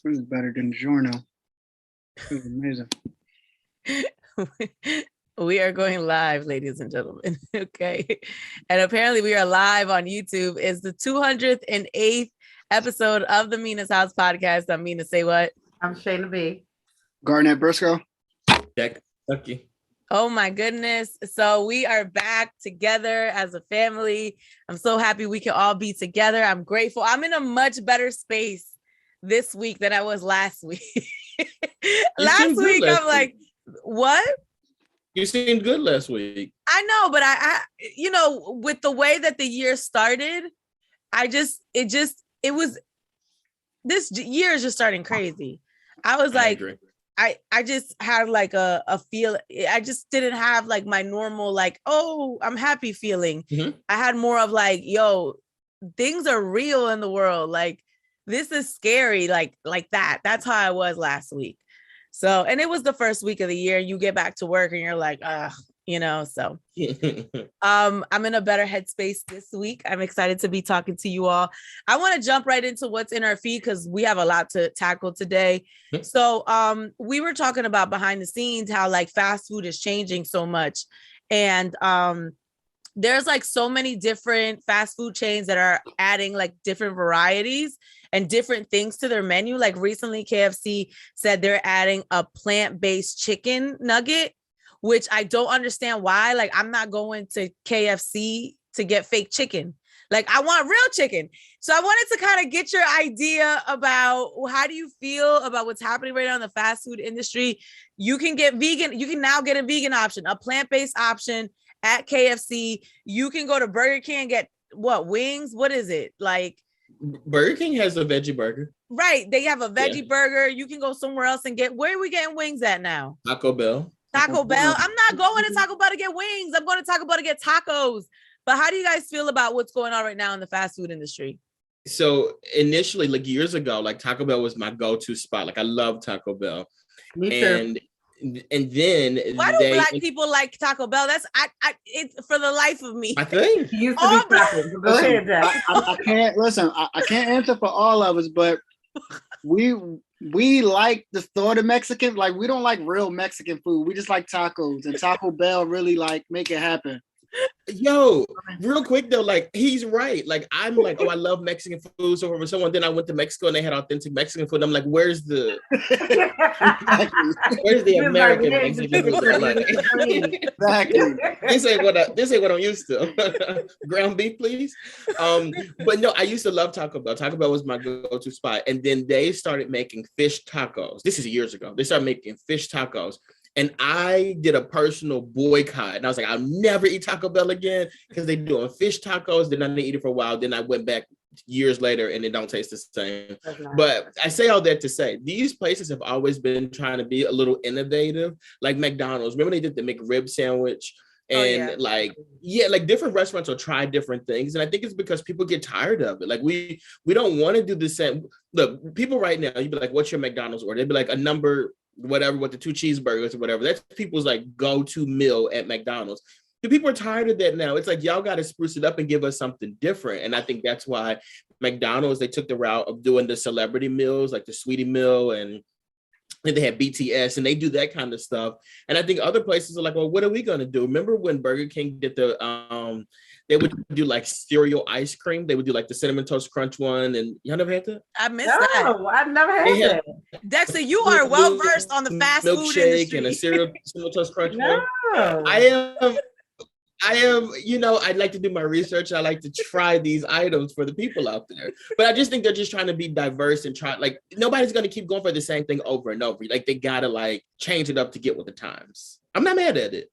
This is better than DiGiorno. This is amazing. We are going live, ladies and gentlemen. Okay. And apparently we are live on YouTube. It's the 208th episode of the Mina's House podcast. I'm Mina SayWhat. I'm Shana B. Garnett, Briscoe. Stuckey. Oh my goodness. So we are back together as a family. I'm so happy we can all be together. I'm grateful. I'm in a much better space this week than I was last week. Last week, I'm like, what? You seemed good last week. I know, but I with the way that the year started, this year is just starting crazy. I was like, I just had like a feel. I just didn't have like my normal, like, oh, I'm happy feeling. Mm-hmm. I had more of like, yo, things are real in the world. Like, this is scary. Like that. That's how I was last week. So, and it was the first week of the year. You get back to work and you're like, so I'm in a better headspace this week. I'm excited to be talking to you all. I want to jump right into what's in our feed because we have a lot to tackle today. So we were talking about behind the scenes, how like fast food is changing so much. And there's like so many different fast food chains that are adding like different varieties and different things to their menu. Like recently KFC said they're adding a plant-based chicken nugget, which I don't understand why. Like, I'm not going to KFC to get fake chicken. Like, I want real chicken. So I wanted to kind of get your idea about how do you feel about what's happening right now in the fast food industry. You can get vegan. You can now get a vegan option, a plant-based option at KFC. You can go to Burger King and get wings? What is it? Like, Burger King has a veggie burger. Right. They have a veggie burger. You can go somewhere else and where are we getting wings at now? Taco Bell. Taco Bell. I'm not going to Taco Bell to get wings. I'm going to Taco Bell to get tacos. But how do you guys feel about what's going on right now in the fast food industry? So initially, like years ago, like Taco Bell was my go-to spot. Like I love Taco Bell. Me too. And then why do Black people like Taco Bell? That's it's for the life of me. I think Go ahead, Jack. I can't listen. I can't answer for all of us, but we like the sort of Mexican. Like we don't like real Mexican food. We just like tacos, and Taco Bell really like make it happen. Yo, real quick though, like he's right. Like I'm like, oh, I love Mexican food. So for someone, then I went to Mexico and they had authentic Mexican food. I'm like, where's the American Mexican food? Like, Exactly. This ain't what I'm used to. Ground beef, please. But no, I used to love Taco Bell. Taco Bell was my go-to spot, and then they started making fish tacos. This is years ago. They started making fish tacos. And I did a personal boycott. And I was like, I'll never eat Taco Bell again because they're doing fish tacos. Then I didn't eat it for a while. Then I went back years later and it don't taste the same. But I say all that to say, these places have always been trying to be a little innovative. Like McDonald's. Remember they did the McRib sandwich? And like different restaurants will try different things. And I think it's because people get tired of it. Like we don't want to do the same. Look, people right now, you'd be like, what's your McDonald's order? They'd be like a number whatever with the 2 cheeseburgers or whatever. That's people's like go-to meal at McDonald's. The people are tired of that now. It's like y'all got to spruce it up and give us something different. And I think that's why McDonald's, they took the route of doing the celebrity meals like the Sweetie Meal, and they had BTS and they do that kind of stuff. And I think other places are like, well, what are we going to do? Remember when Burger King did they would do like cereal ice cream. They would do like the Cinnamon Toast Crunch one. And y'all never had that? I missed that. I've never had that. Dexter, you are well versed on the fast food industry. And a Cinnamon Toast Crunch No. one. I am, I'd like to do my research. I like to try these items for the people out there. But I just think they're just trying to be diverse and try, like, nobody's going to keep going for the same thing over and over. Like, they got to, like, change it up to get with the times. I'm not mad at it.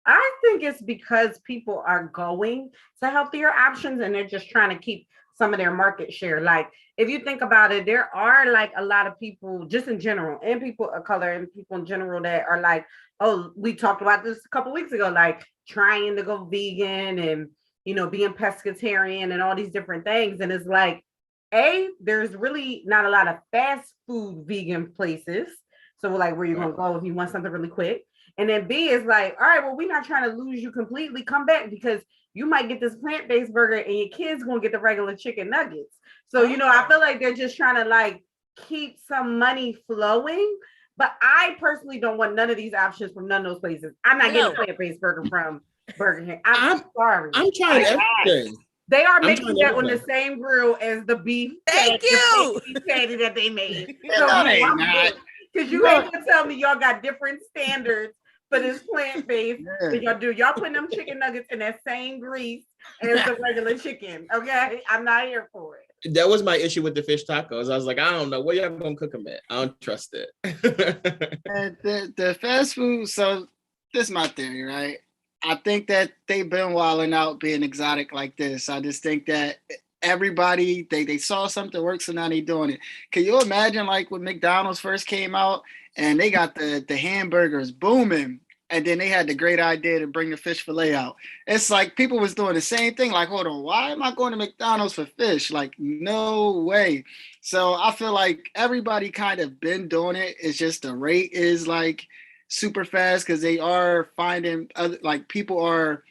I think it's because people are going to healthier options and they're just trying to keep some of their market share. Like, if you think about it, there are like a lot of people just in general, and people of color and people in general that are like, oh, we talked about this a couple of weeks ago, like trying to go vegan and, being pescatarian and all these different things. And it's like, there's really not a lot of fast food vegan places. So like where you're going to go if you want something really quick. And then B is like, all right, well, we're not trying to lose you completely. Come back because you might get this plant-based burger and your kids going to get the regular chicken nuggets. So, I feel like they're just trying to like keep some money flowing. But I personally don't want none of these options from none of those places. I'm not getting a plant-based burger from Burger King. I'm sorry. I'm trying everything. They are making that on the same grill as the beef. Thank you. Patty that they made. Because you ain't gonna tell me y'all got different standards for this plant-based. Y'all putting them chicken nuggets in that same grease as the regular chicken. Okay, I'm not here for it. That was my issue with the fish tacos. I was like, I don't know where y'all gonna cook them at. I don't trust it. the fast food. So this is my theory, right? I think that they've been wilding out being exotic like this. I just think that everybody they saw something work, so now they doing it. Can you imagine like when McDonald's first came out and they got the hamburgers booming? And then they had the great idea to bring the fish fillet out. It's like people was doing the same thing. Like, hold on, why am I going to McDonald's for fish? Like, no way. So I feel like everybody kind of been doing it. It's just the rate is like super fast because they are finding other, like people are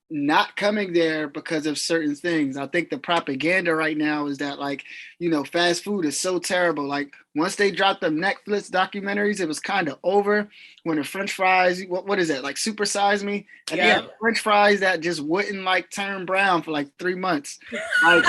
not coming there because of certain things. I think the propaganda right now is that like, you know, fast food is so terrible. Like once they dropped the Netflix documentaries, it was kind of over when the French fries, what is that? Like Super Size Me? And they had French fries that just wouldn't like turn brown for like 3 months. Like,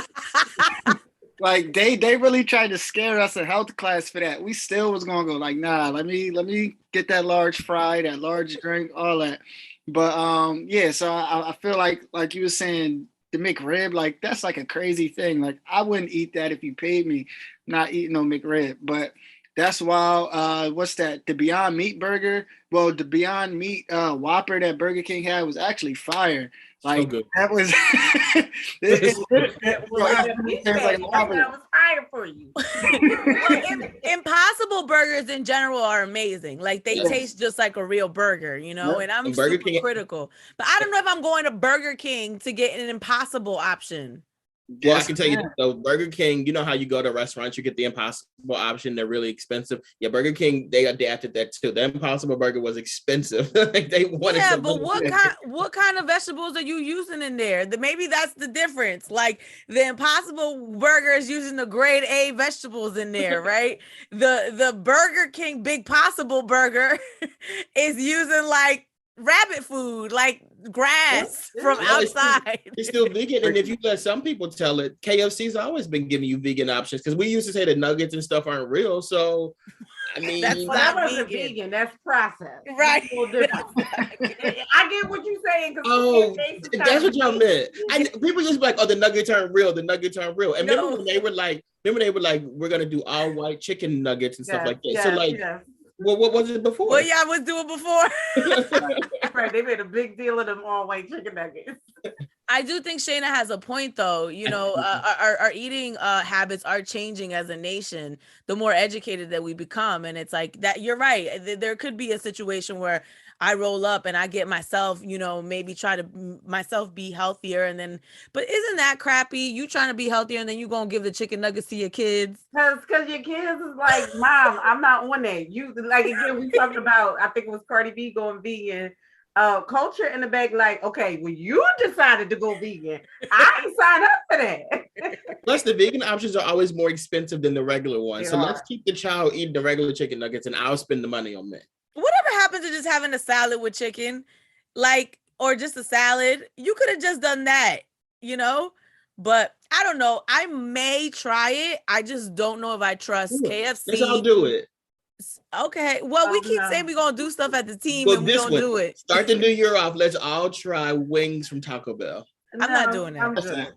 like they really tried to scare us in health class for that. We still was gonna go like, nah, let me get that large fry, that large drink, all that. But yeah, so I feel like you were saying the McRib, like that's like a crazy thing. Like I wouldn't eat that if you paid me. Not eating no McRib, but that's why what's that? The Beyond Meat burger. Well, the Beyond Meat Whopper that Burger King had was actually fire. Like so that was that was fire for you. Impossible burgers in general are amazing. Like they taste just like a real burger, you know. And I'm super critical, but I don't know if I'm going to Burger King to get an Impossible option. Well, I can tell you, though, Burger King, you know how you go to restaurants, you get the Impossible option. They're really expensive. Yeah, Burger King, they adapted that too. The Impossible burger was expensive. Like they wanted. Yeah, but what kind of vegetables are you using in there? Maybe that's the difference. Like the Impossible burger is using the grade A vegetables in there, right? The Burger King Big Possible burger is using like rabbit food, like grass from outside. It's still vegan, and if you let some people tell it, KFC's always been giving you vegan options because we used to say the nuggets and stuff aren't real. So, I mean, that wasn't vegan. That's processed, right? I get what you're saying. Oh, that's what y'all meant. People just be like, oh, the nuggets aren't real. The nuggets aren't real. And remember when they were like, we're gonna do all white chicken nuggets and stuff like that. So like. Well, what was it before? Well, yeah, I was doing before. Right, they made a big deal of them all white chicken nuggets. I do think Shana has a point, though. You know, our eating habits are changing as a nation. The more educated that we become, and it's like that. You're right. There could be a situation where I roll up and I get myself, you know, maybe try to myself be healthier, and then. But isn't that crappy? You trying to be healthier, and then you gonna give the chicken nuggets to your kids? Because your kids is like, Mom, I'm not on that. You like again. We talked about. I think it was Cardi B going vegan. Culture in the back, like, okay, well, you decided to go vegan. I ain't signed up for that. Plus, the vegan options are always more expensive than the regular ones. So let's keep the child eating the regular chicken nuggets, and I'll spend the money on that. Whatever happened to just having a salad with chicken, like, or just a salad? You could have just done that, you know. But I don't know. I may try it. I just don't know if I trust KFC. Let's all do it. Okay. Well, we keep saying we're gonna do stuff at the team, and we don't do it. Start the new year off. Let's all try wings from Taco Bell. I'm not doing that.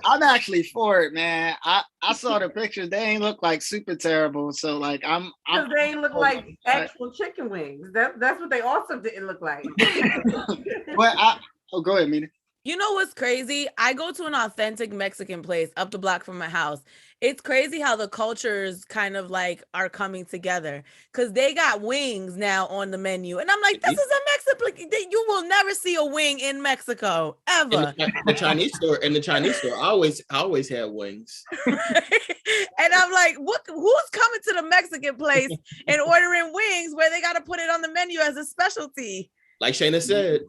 I'm actually for it, man. I saw the pictures. They ain't look like super terrible. So like because they ain't look like actual chicken wings. That's what they also didn't look like. But go ahead, Mina. You know what's crazy? I go to an authentic Mexican place up the block from my house. It's crazy how the cultures kind of like are coming together because they got wings now on the menu. And I'm like, this is a Mexican. You will never see a wing in Mexico ever. The Chinese store always had wings. And I'm like, who's coming to the Mexican place and ordering wings where they got to put it on the menu as a specialty? Like Shana said.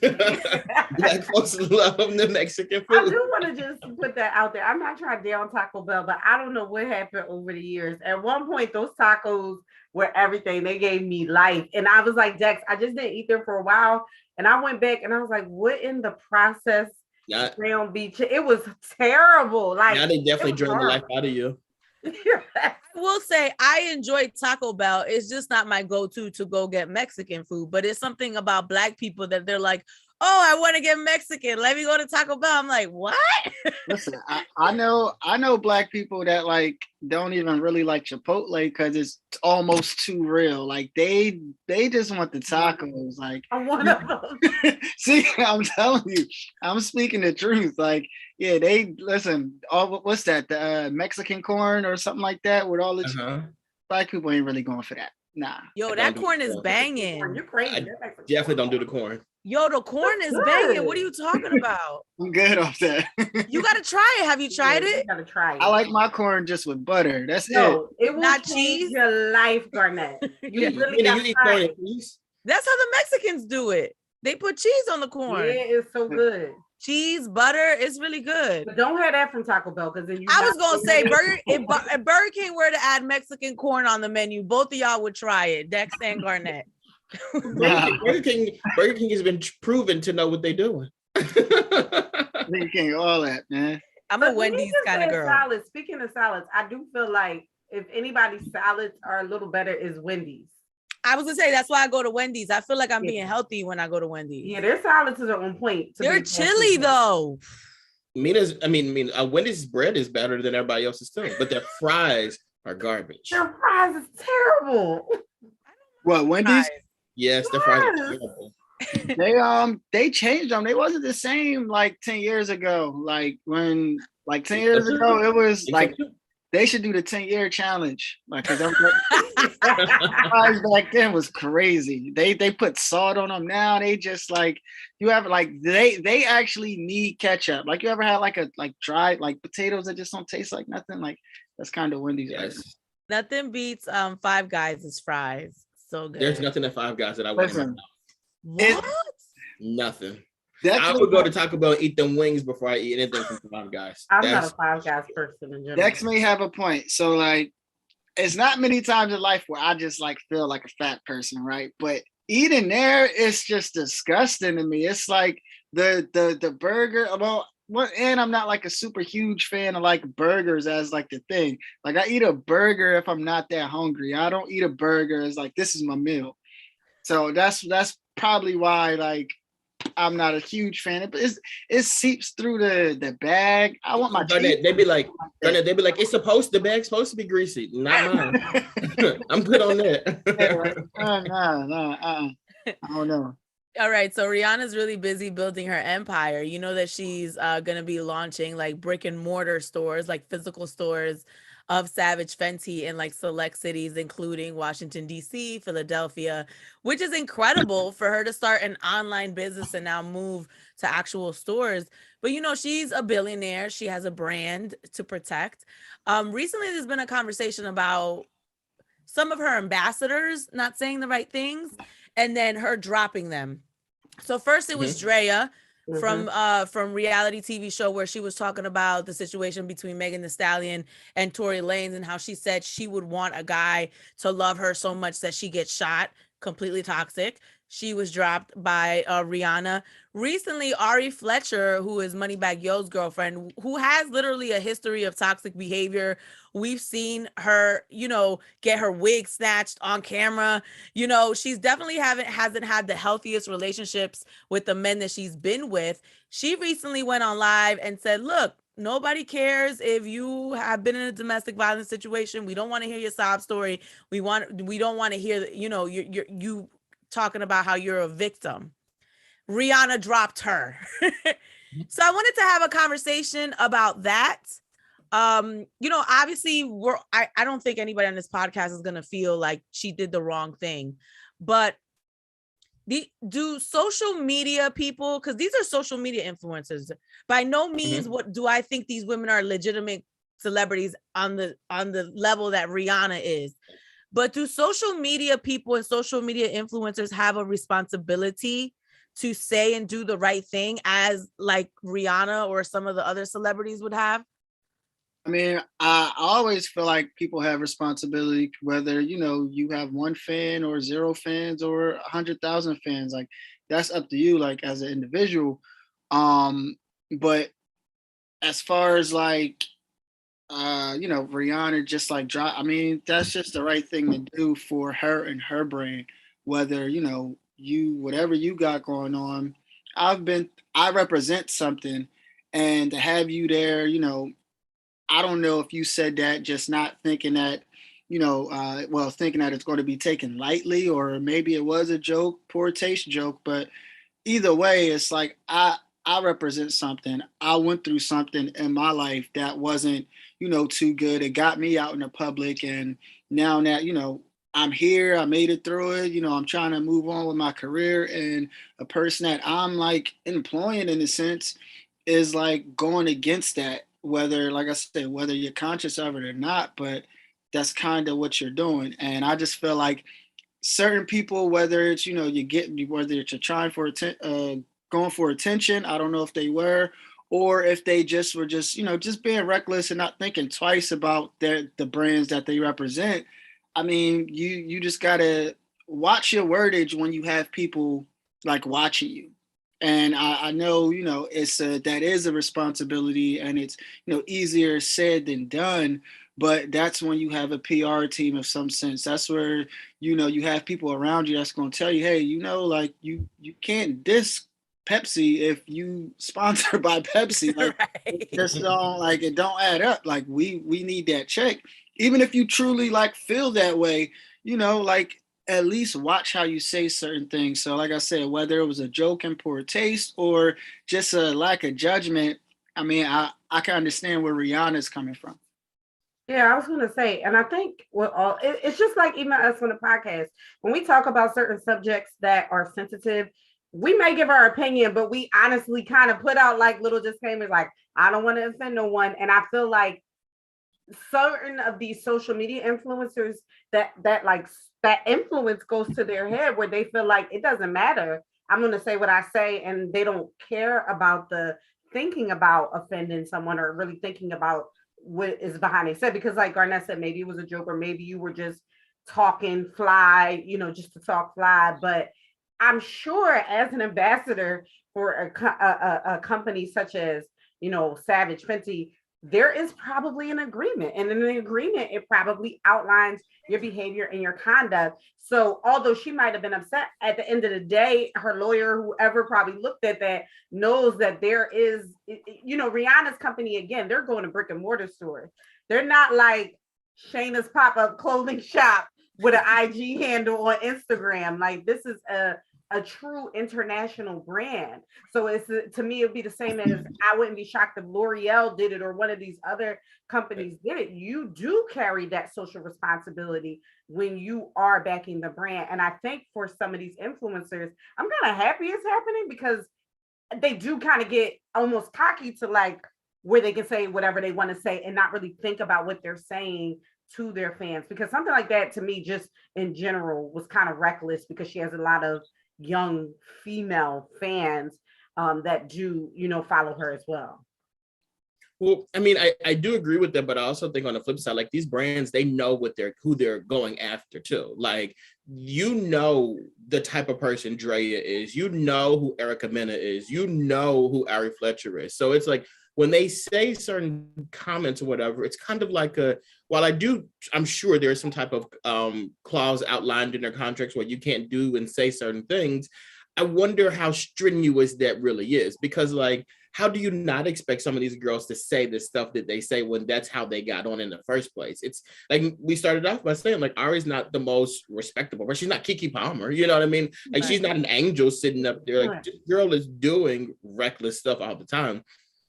Black folks love the Mexican food. I do want to just put that out there. I'm not trying to down Taco Bell, but I don't know what happened over the years. At one point, those tacos were everything. They gave me life. And I was like, Dex, I just didn't eat there for a while. And I went back and I was like, what in the process? Ground beef. It was terrible. Like, now they definitely drain the life out of you. I will say I enjoy Taco Bell. It's just not my go-to to go get Mexican food, but it's something about Black people that they're like, oh, I want to get Mexican. Let me go to Taco Bell. I'm like, what? Listen, I know Black people that like don't even really like Chipotle because it's almost too real. Like they just want the tacos. Like I'm one of them. See, I'm telling you, I'm speaking the truth. Like, yeah, they listen. What's that? The Mexican corn or something like that with all the Black people ain't really going for that. Nah. Yo, that corn is banging. You're crazy. I definitely don't do the corn. Yo, the corn is banging. What are you talking about? I'm good off that. You gotta try it. Have you tried it? You gotta try it. I like my corn just with butter. That's it. It will not change your life, Garnett. You really got to try it. That's how the Mexicans do it. They put cheese on the corn. Yeah, it's so good. Cheese, butter, it's really good. But don't have that from Taco Bell because then I was gonna say if Burger King were to add Mexican corn on the menu, both of y'all would try it. Dex and Garnett. Burger King has been proven to know what they're doing. Burger King, all that, man. I'm a Wendy's kind of girl. Salads. Speaking of salads, I do feel like if anybody's salads are a little better, is Wendy's. I was gonna say that's why I go to Wendy's. I feel like I'm being healthy when I go to Wendy's. Yeah, their salads are on point. They're chili though. Wendy's bread is better than everybody else's too, but their fries are garbage. Their fries is terrible. What, Wendy's? Yes, their fries are terrible. They changed them. They wasn't the same like 10 years ago. Like 10 years ago, it was like they should do the 10-year challenge. Like, cause fries back then was crazy. They put salt on them. Now they just like you have like they actually need ketchup. Like you ever had like dried like potatoes that just don't taste like nothing? Like that's kind of Wendy's. Yes. Nothing beats Five Guys' fries. So good. There's nothing at Five Guys that I wouldn't. What? Nothing. I would go to Taco Bell and eat them wings before I eat anything from Five Guys. I'm not a Five Guys person in general. Dex may have a point. So like, it's not many times in life where I just like feel like a fat person, right? But eating there, it's just disgusting to me. It's like the burger. And I'm not like a super huge fan of like burgers as like the thing. Like I eat a burger if I'm not that hungry. I don't eat a burger as like this is my meal. So that's probably why like I'm not a huge fan. But it seeps through the bag. I want my Garnett, they'd be like, the bag's supposed to be greasy. Not mine. I'm good on that. I don't know. All right, so Rihanna's really busy building her empire. You know that she's going to be launching like brick and mortar stores, like physical stores of Savage Fenty in like select cities, including Washington, D.C., Philadelphia, which is incredible for her to start an online business and now move to actual stores. But, you know, she's a billionaire. She has a brand to protect. Recently, there's been a conversation about some of her ambassadors not saying the right things and then her dropping them. So first it was Drea from reality TV show where she was talking about the situation between Megan Thee Stallion and Tory Lanez and how she said she would want a guy to love her so much that she gets shot. Completely toxic. She was dropped by Rihanna. Recently, Ari Fletcher, who is Moneybagg Yo's girlfriend, who has literally a history of toxic behavior. We've seen her, you know, get her wig snatched on camera. You know, she's definitely hasn't had the healthiest relationships with the men that she's been with. She recently went on live and said, look, nobody cares if you have been in a domestic violence situation. We don't want to hear your sob story. We don't want to hear, you know, you talking about how you're a victim. Rihanna dropped her. So I wanted to have a conversation about that. You know, obviously I don't think anybody on this podcast is going to feel like she did the wrong thing, but do social media people, because these are social media influencers, by no means what do I think these women are legitimate celebrities on the level that Rihanna is. But do social media people and social media influencers have a responsibility to say and do the right thing as like Rihanna or some of the other celebrities would have? I mean, I always feel like people have responsibility, whether, you know, you have one fan or zero fans or 100,000 fans. Like, that's up to you, like, as an individual. But as far as like, you know, Rihanna just like drop, I mean, that's just the right thing to do for her and her brand. Whether, you know, you, whatever you got going on, I represent something, and to have you there, you know, I don't know if you said that just not thinking that, you know, well, thinking that it's going to be taken lightly, or maybe it was a joke, poor taste joke. But either way, it's like I represent something. I went through something in my life that wasn't, you know, too good. It got me out in the public, and now that, you know, I'm here, I made it through it. You know, I'm trying to move on with my career, and a person that I'm like employing in a sense is like going against that, whether, like I said, whether you're conscious of it or not, but that's kind of what you're doing. And I just feel like certain people, whether it's, you know, whether it's you're trying for going for attention, I don't know if they were, or if they just were just, you know, just being reckless and not thinking twice about the brands that they represent. I mean, you just gotta watch your wordage when you have people like watching you. And I know, you know, that is a responsibility, and it's, you know, easier said than done. But that's when you have a PR team of some sense. That's where, you know, you have people around you that's going to tell you, hey, you know, like you can't diss Pepsi if you sponsored by Pepsi. Like, Right. just don't, like, it don't add up. Like, we need that check. Even if you truly like feel that way, you know, like, at least watch how you say certain things. So like I said, whether it was a joke in poor taste or just a lack of judgment, I mean, I can understand where Rihanna's coming from. Yeah, I was going to say, and I think it's just like even us on the podcast, when we talk about certain subjects that are sensitive, we may give our opinion, but we honestly kind of put out like little disclaimers, like, I don't want to offend no one. And I feel like certain of these social media influencers that influence goes to their head, where they feel like it doesn't matter, I'm going to say what I say, and they don't care about the thinking about offending someone or really thinking about what is behind it said. Because like Garnett said, maybe it was a joke, or maybe you were just talking fly, you know, just to talk fly. But I'm sure as an ambassador for a company such as, you know, Savage Fenty, there is probably an agreement. And in the agreement, it probably outlines your behavior and your conduct. So although she might have been upset, at the end of the day, her lawyer, whoever probably looked at that, knows that there is, you know, Rihanna's company, again, they're going to brick and mortar stores. They're not like Shayna's pop-up clothing shop with an IG handle on Instagram. Like, this is a true international brand. So it's, to me, it would be the same as, I wouldn't be shocked if L'Oreal did it or one of these other companies did it. You do carry that social responsibility when you are backing the brand. And I think for some of these influencers, I'm kind of happy it's happening, because they do kind of get almost cocky to like where they can say whatever they want to say and not really think about what they're saying to their fans. Because something like that, to me, just in general, was kind of reckless, because she has a lot of young female fans that do, you know, follow her as well. Well, I mean, I do agree with that, but I also think on the flip side, like, these brands, they know who they're going after too. Like, you know, the type of person Drea is, you know who Erica Mena is, you know who Ari Fletcher is. So it's like, when they say certain comments or whatever, it's kind of like while I'm sure there's some type of clause outlined in their contracts where you can't do and say certain things. I wonder how strenuous that really is, because like, how do you not expect some of these girls to say the stuff that they say when that's how they got on in the first place? It's like, we started off by saying, like, Ari's not the most respectable, but she's not Kiki Palmer, you know what I mean? Like, right. She's not an angel sitting up there. Like, right. This girl is doing reckless stuff all the time.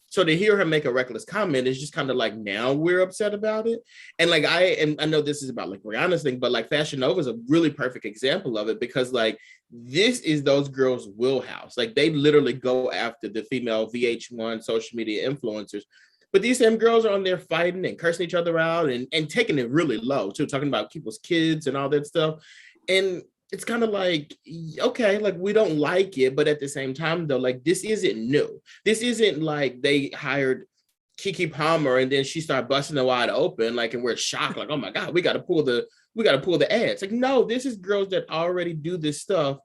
So to hear her make a reckless comment is just kind of like, now we're upset about it. And like, I know this is about like Rihanna's thing, but like Fashion Nova is a really perfect example of it, because like, this is those girls' wheelhouse. Like, they literally go after the female VH1 social media influencers. But these same girls are on there fighting and cursing each other out and taking it really low too, talking about people's kids and all that stuff. And it's kind of like, okay, like we don't like it, but at the same time though, like this isn't new. This isn't like they hired Keke Palmer and then she started busting it wide open, like, and we're shocked, like, oh my God, we got to pull the ads. Like, no, this is girls that already do this stuff.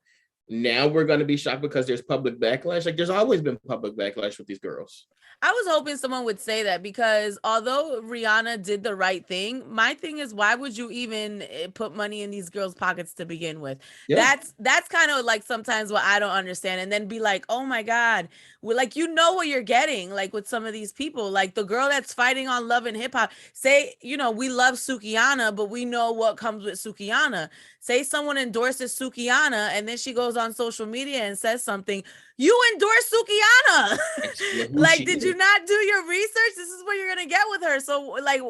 Now we're going to be shocked because there's public backlash. Like, there's always been public backlash with these girls. I was hoping someone would say that, because although Rihanna did the right thing, my thing is, why would you even put money in these girls' pockets to begin with? Yeah. That's kind of like sometimes what I don't understand. And then be like, oh my God, well, like, you know what you're getting, like with some of these people, like the girl that's fighting on Love and Hip Hop, say, you know, we love Sukihana, but we know what comes with Sukihana. Say someone endorses Sukihana and then she goes on social media and says something, you endorse Sukihana. Like, did you not do your research? This is what you're gonna get with her. So like,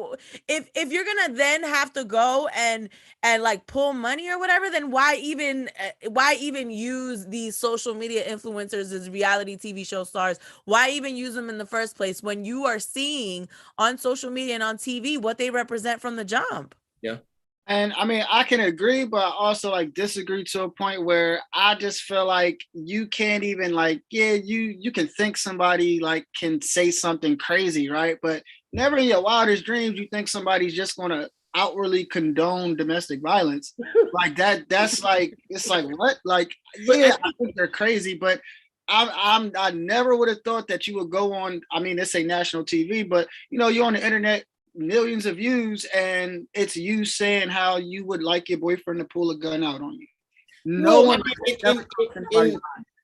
if you're gonna then have to go and like pull money or whatever, then why even use these social media influencers as reality TV show stars? Why even use them in the first place when you are seeing on social media and on TV what they represent from the jump? Yeah. And I mean, I can agree, but I also like disagree to a point where I just feel like you can't even like, yeah, you can think somebody like can say something crazy, right? But never in your wildest dreams you think somebody's just gonna outwardly condone domestic violence. Like that's like, it's like, what? Like, yeah, I think they're crazy, but I never would have thought that you would go on, I mean, let's say national TV, but you know, you're on the internet, millions of views, and it's you saying how you would like your boyfriend to pull a gun out on you. No one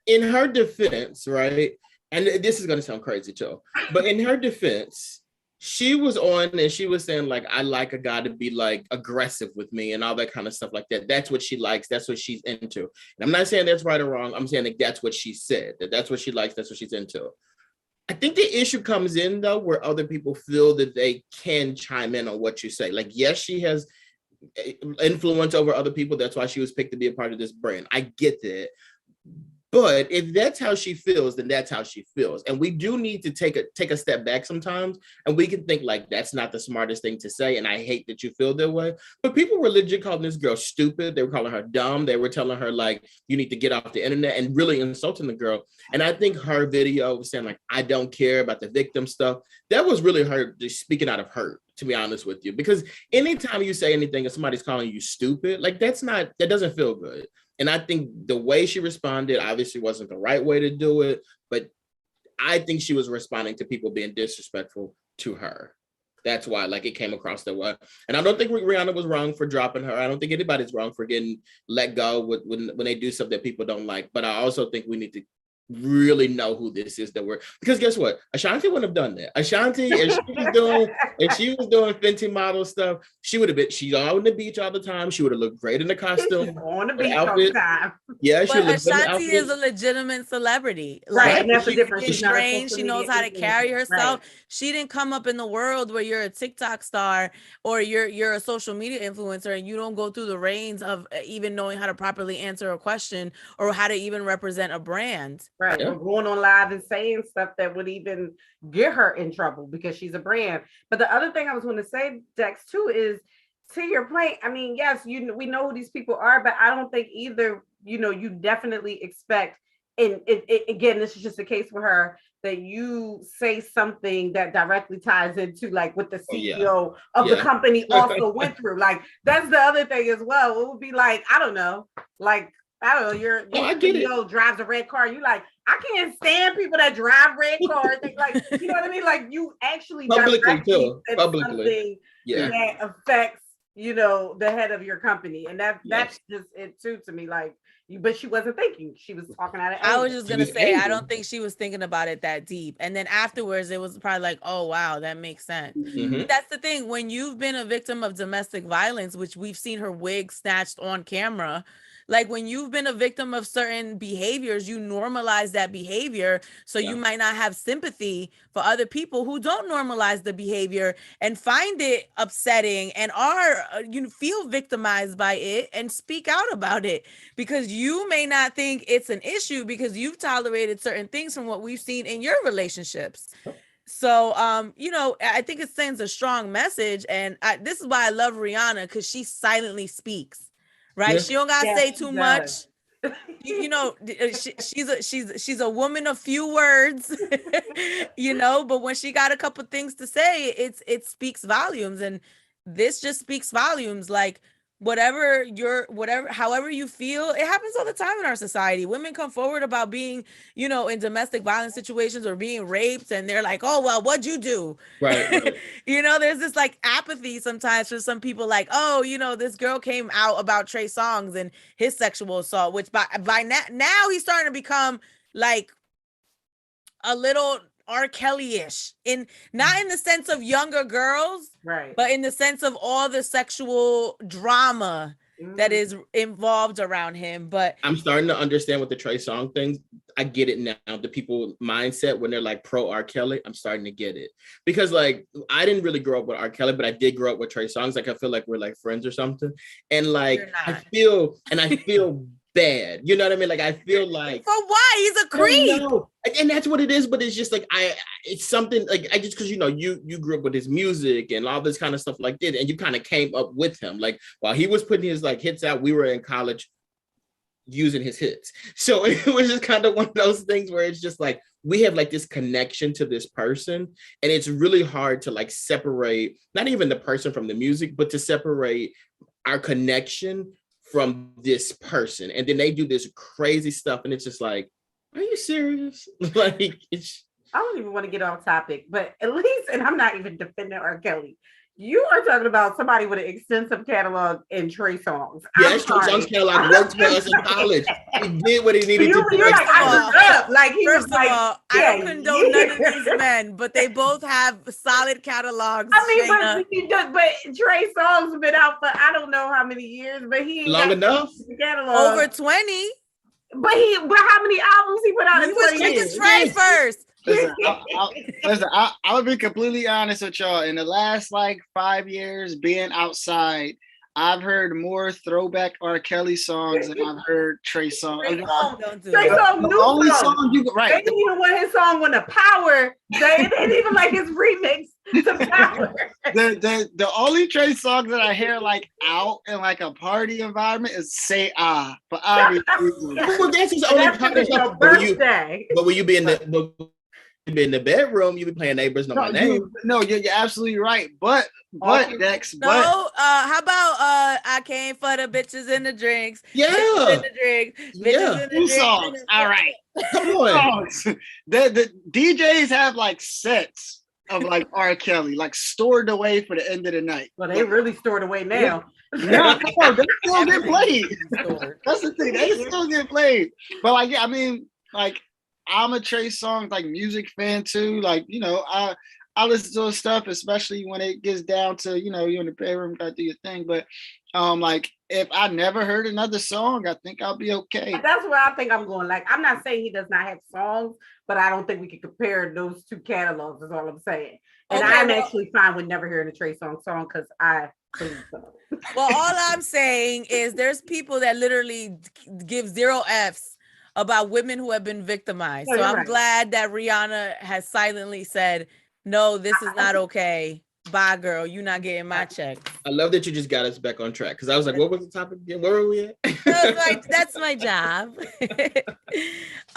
in her defense, right? And this is going to sound crazy too, but in her defense, she was on and she was saying like, I like a guy to be like aggressive with me and all that kind of stuff like that. That's what she likes. That's what she's into. And I'm not saying that's right or wrong. I'm saying like that's what she said, that's what she likes. That's what she's into. I think the issue comes in though, where other people feel that they can chime in on what you say. Like, yes, she has influence over other people. That's why she was picked to be a part of this brand. I get that. But if that's how she feels, then that's how she feels. And we do need to take a step back sometimes. And we can think like, that's not the smartest thing to say. And I hate that you feel that way. But people were legit calling this girl stupid. They were calling her dumb. They were telling her like, you need to get off the internet, and really insulting the girl. And I think her video was saying like, I don't care about the victim stuff. That was really her just speaking out of hurt, to be honest with you. Because anytime you say anything and somebody's calling you stupid, like that doesn't feel good. And I think the way she responded obviously wasn't the right way to do it, but I think she was responding to people being disrespectful to her. That's why like it came across that way. And I don't think Rihanna was wrong for dropping her. I don't think anybody's wrong for getting let go when they do stuff that people don't like. But I also think we need to really know who this is because guess what? Ashanti wouldn't have done that. Ashanti, if she was doing Fenty model stuff, she would have been, she's out on the beach all the time. She would have looked great in the costume. On the beach all the time. Yeah, but Ashanti is a legitimate celebrity. Right, like, that's the difference. She's trained, she knows how to carry herself. Right. She didn't come up in the world where you're a TikTok star or you're a social media influencer and you don't go through the reins of even knowing how to properly answer a question or how to even represent a brand. Right, yeah. Or going on live and saying stuff that would even get her in trouble because she's a brand. But the other thing I was going to say, Dex, too, is to your point. I mean, yes, we know who these people are, but I don't think either. You know, you definitely expect, and again, this is just a case for her, that you say something that directly ties into like what the CEO of the company also went through. Like that's the other thing as well. It would be like, I don't know, your CEO drives a red car. You like, I can't stand people that drive red cars. Like, you know what I mean? Like you actually publicly something that affects, you know, the head of your company. And that's just it too to me. Like, but she wasn't thinking. She was talking out of anger. I was just gonna say, I don't think she was thinking about it that deep. And then afterwards, it was probably like, oh wow, that makes sense. Mm-hmm. That's the thing. When you've been a victim of domestic violence, which we've seen her wig snatched on camera, like when you've been a victim of certain behaviors, you normalize that behavior. So you might not have sympathy for other people who don't normalize the behavior and find it upsetting and are, feel victimized by it and speak out about it because you may not think it's an issue because you've tolerated certain things from what we've seen in your relationships. So, I think it sends a strong message. And this is why I love Rihanna, because she silently speaks. right? Yeah. She don't gotta say too much. You know, she's a woman of few words, you know, but when she got a couple things to say, it speaks volumes. And this just speaks volumes. Like however you feel, it happens all the time in our society. Women come forward about being, you know, in domestic violence situations or being raped, and they're like, oh, well, what'd you do? Right. You know, there's this like apathy sometimes for some people, like, oh, you know, this girl came out about Trey Songz and his sexual assault, which by now he's starting to become like a little R. Kelly-ish, not in the sense of younger girls, right, but in the sense of all the sexual drama that is involved around him. But I'm starting to understand what the Trey Songz things. I get it now. The people mindset when they're like pro R. Kelly, I'm starting to get it, because like I didn't really grow up with R. Kelly, but I did grow up with Trey Songz. Like I feel like we're like friends or something, and like I feel bad. You know what I mean? Like I feel like for why? He's a creep. And that's what it is, but it's just like it's something like I just because you know you grew up with his music and all this kind of stuff like that, and you kind of came up with him. Like while he was putting his like hits out, we were in college using his hits. So it was just kind of one of those things where it's just like we have like this connection to this person, and it's really hard to like separate not even the person from the music, but to separate our connection from this person. And then they do this crazy stuff, and it's just like, are you serious? Like I don't even want to get off topic, but at least, and I'm not even defending R. Kelly, you are talking about somebody with an extensive catalog in Trey Songz. Yes, Trey Songz catalog worked for us in college. He did what he needed to do. You're like, I grew up. Like he first was of like, all, I don't condone none of these men, but they both have solid catalogs. I mean, but Trey Songz has been out for I don't know how many years, but he ain't long enough. Catalog. Over 20. But how many albums he put out in 20 years? Trey first. Listen, I would be completely honest with y'all. In the last like 5 years being outside, I've heard more throwback R. Kelly songs than I've heard Trey Songz. Trey Songz new only song you right. They didn't even want his song when the power. They didn't even like his remix to Power. The only Trey Songz that I hear like out in like a party environment is "Say Ah" for obvious reasons. Well, that's his only your birthday. But when you be in the bedroom, you be playing Neighbors Know My Name. You're absolutely right. But Dex, how about I came for the bitches and the drinks? Yeah. Bitches in the drinks. Bitches in the drinks. Songs. All right. Come on. The DJs have like sets of like R. Kelly, like stored away for the end of the night. Well, they really stored away now. Yeah, they still get played. That's the thing. They still get played. But like, I mean, like, I'm a Trey Songz like music fan too. Like, you know, I listen to his stuff, especially when it gets down to, you know, you're in the bedroom, gotta do your thing. But like if I never heard another song, I think I'll be okay. That's where I think I'm going. Like, I'm not saying he does not have songs, but I don't think we can compare those two catalogs, is all I'm saying. And I'm actually fine with never hearing a Trey Songz song because I believe so. Well, all I'm saying is there's people that literally give 0 Fs about women who have been victimized. So I'm glad that Rihanna has silently said, no, this is not okay. Bye, girl. You're not getting my check. I love that you just got us back on track, because I was like, what was the topic again? Where were we at? That's my job.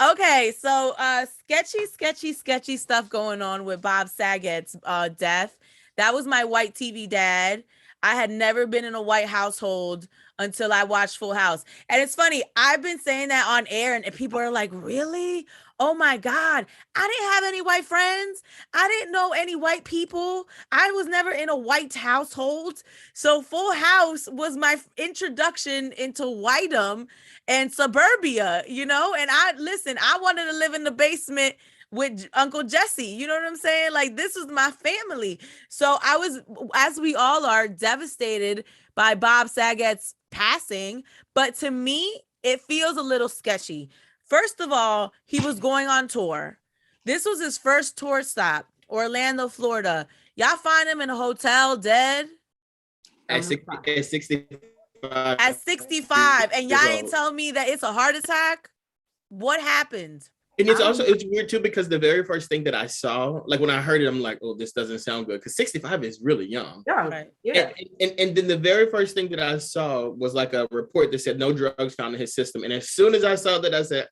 Okay, so sketchy stuff going on with Bob Saget's death. That was my white TV dad. I had never been in a white household until I watched Full House. And it's funny, I've been saying that on air and people are like, really? Oh my God, I didn't have any white friends. I didn't know any white people. I was never in a white household. So Full House was my introduction into whitedom and suburbia, you know? And I wanted to live in the basement with Uncle Jesse, you know what I'm saying? Like, this was my family. So I was, as we all are, devastated by Bob Saget's passing. But to me, it feels a little sketchy. First of all, he was going on tour. This was his first tour stop, Orlando, Florida. Y'all find him in a hotel dead? At 65. At 65. And y'all ain't telling me that it's a heart attack? What happened? And it's weird too, because the very first thing that I saw, like when I heard it, I'm like, oh, this doesn't sound good, because 65 is really young. Yeah, right. Yeah. And then the very first thing that I saw was like a report that said no drugs found in his system. And as soon as I saw that, I said,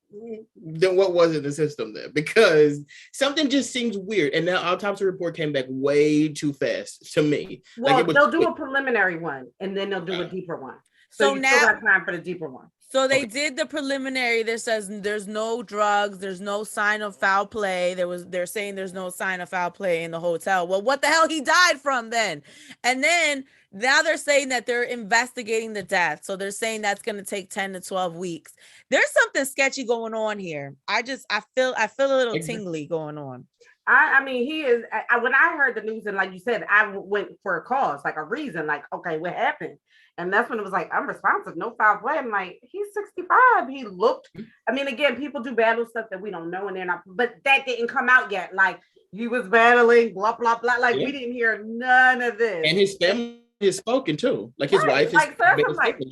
then what was in the system there? Because something just seems weird. And that autopsy report came back way too fast to me. Well, they'll do a preliminary one, and then they'll do a deeper one. So you still got time for the deeper one. So they did the preliminary that says there's no drugs, there's no sign of foul play. They're saying there's no sign of foul play in the hotel. Well, what the hell he died from then? And then now they're saying that they're investigating the death. So they're saying that's going to take 10 to 12 weeks. There's something sketchy going on here. I feel a little tingly going on. I mean, he is. When I heard the news, and like you said, I went for a cause, like a reason, like, okay, what happened? And that's when it was like, unresponsive, no foul play. I'm like, he's 65. He looked, I mean, again, people do battle stuff that we don't know, and they're not, but that didn't come out yet. Like, he was battling, blah, blah, blah. Like, we didn't hear none of this. And his family has spoken too. Like, his wife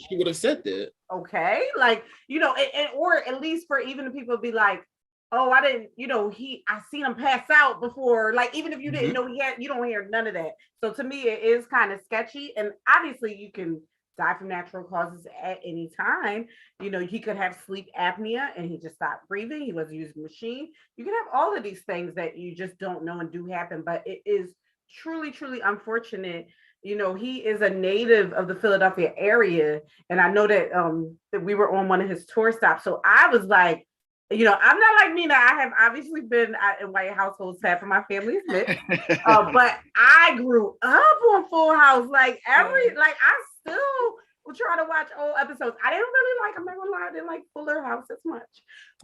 she would have said that. Okay. Like, you know, or at least for even the people be like, oh, I didn't, you know, I seen him pass out before. Like, even if you didn't know you don't hear none of that. So to me, it is kind of sketchy. And obviously you can die from natural causes at any time. You know, he could have sleep apnea and he just stopped breathing. He wasn't using a machine. You can have all of these things that you just don't know and do happen, but it is truly, truly unfortunate. You know, he is a native of the Philadelphia area. And I know that we were on one of his tour stops. So I was like, you know, I'm not like Mina. I have obviously been in white households, half of my family is mixed. But I grew up on Full House. Like I still will try to watch old episodes. I didn't really like, I'm not gonna lie, I didn't like Fuller House as much.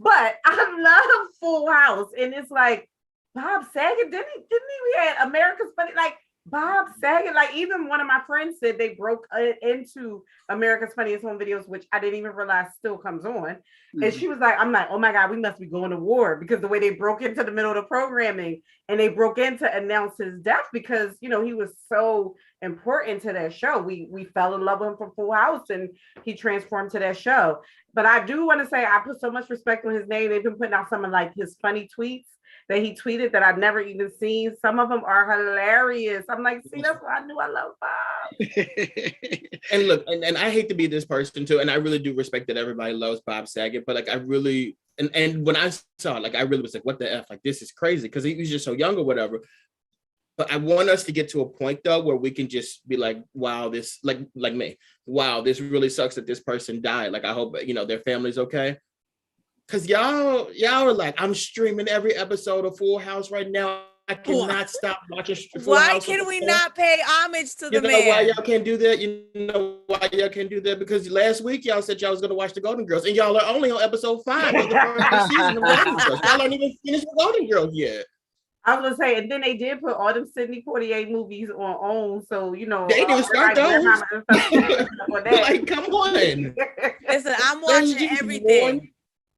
But I love Full House. And it's like Bob Saget, didn't he? We had America's Funny, like Bob Saget, like even one of my friends said they broke into America's Funniest Home Videos, which I didn't even realize still comes on. Mm-hmm. And she was like, I'm like, oh my God, we must be going to war, because the way they broke into the middle of the programming and they broke in to announce his death, because, you know, he was so important to that show. We fell in love with him from Full House and he transformed to that show. But I do want to say, I put so much respect on his name. They've been putting out some of like his funny tweets that he tweeted that I've never even seen. Some of them are hilarious. I'm like, see, that's why I knew I love Bob. And look, and I hate to be this person too, and I really do respect that everybody loves Bob Saget, but like I really, and when I saw it, like I really was like, what the F? Like, this is crazy, because he was just so young or whatever. But I want us to get to a point though where we can just be like, wow, this, like me, wow, this really sucks that this person died. Like, I hope, you know, their family's okay. Cause y'all are like, I'm streaming every episode of Full House right now. I cannot stop watching Full House. Why can we not pay homage to the man? You know why y'all can't do that? You know why y'all can't do that? Because last week y'all said y'all was gonna watch the Golden Girls, and y'all are only on episode 5 of the first season of Golden Girls. Y'all aren't even finished with Golden Girls yet. I was gonna say, and then they did put all them Sidney Poitier movies on, so you know they didn't start those. Like, come on. Listen, I'm watching everything.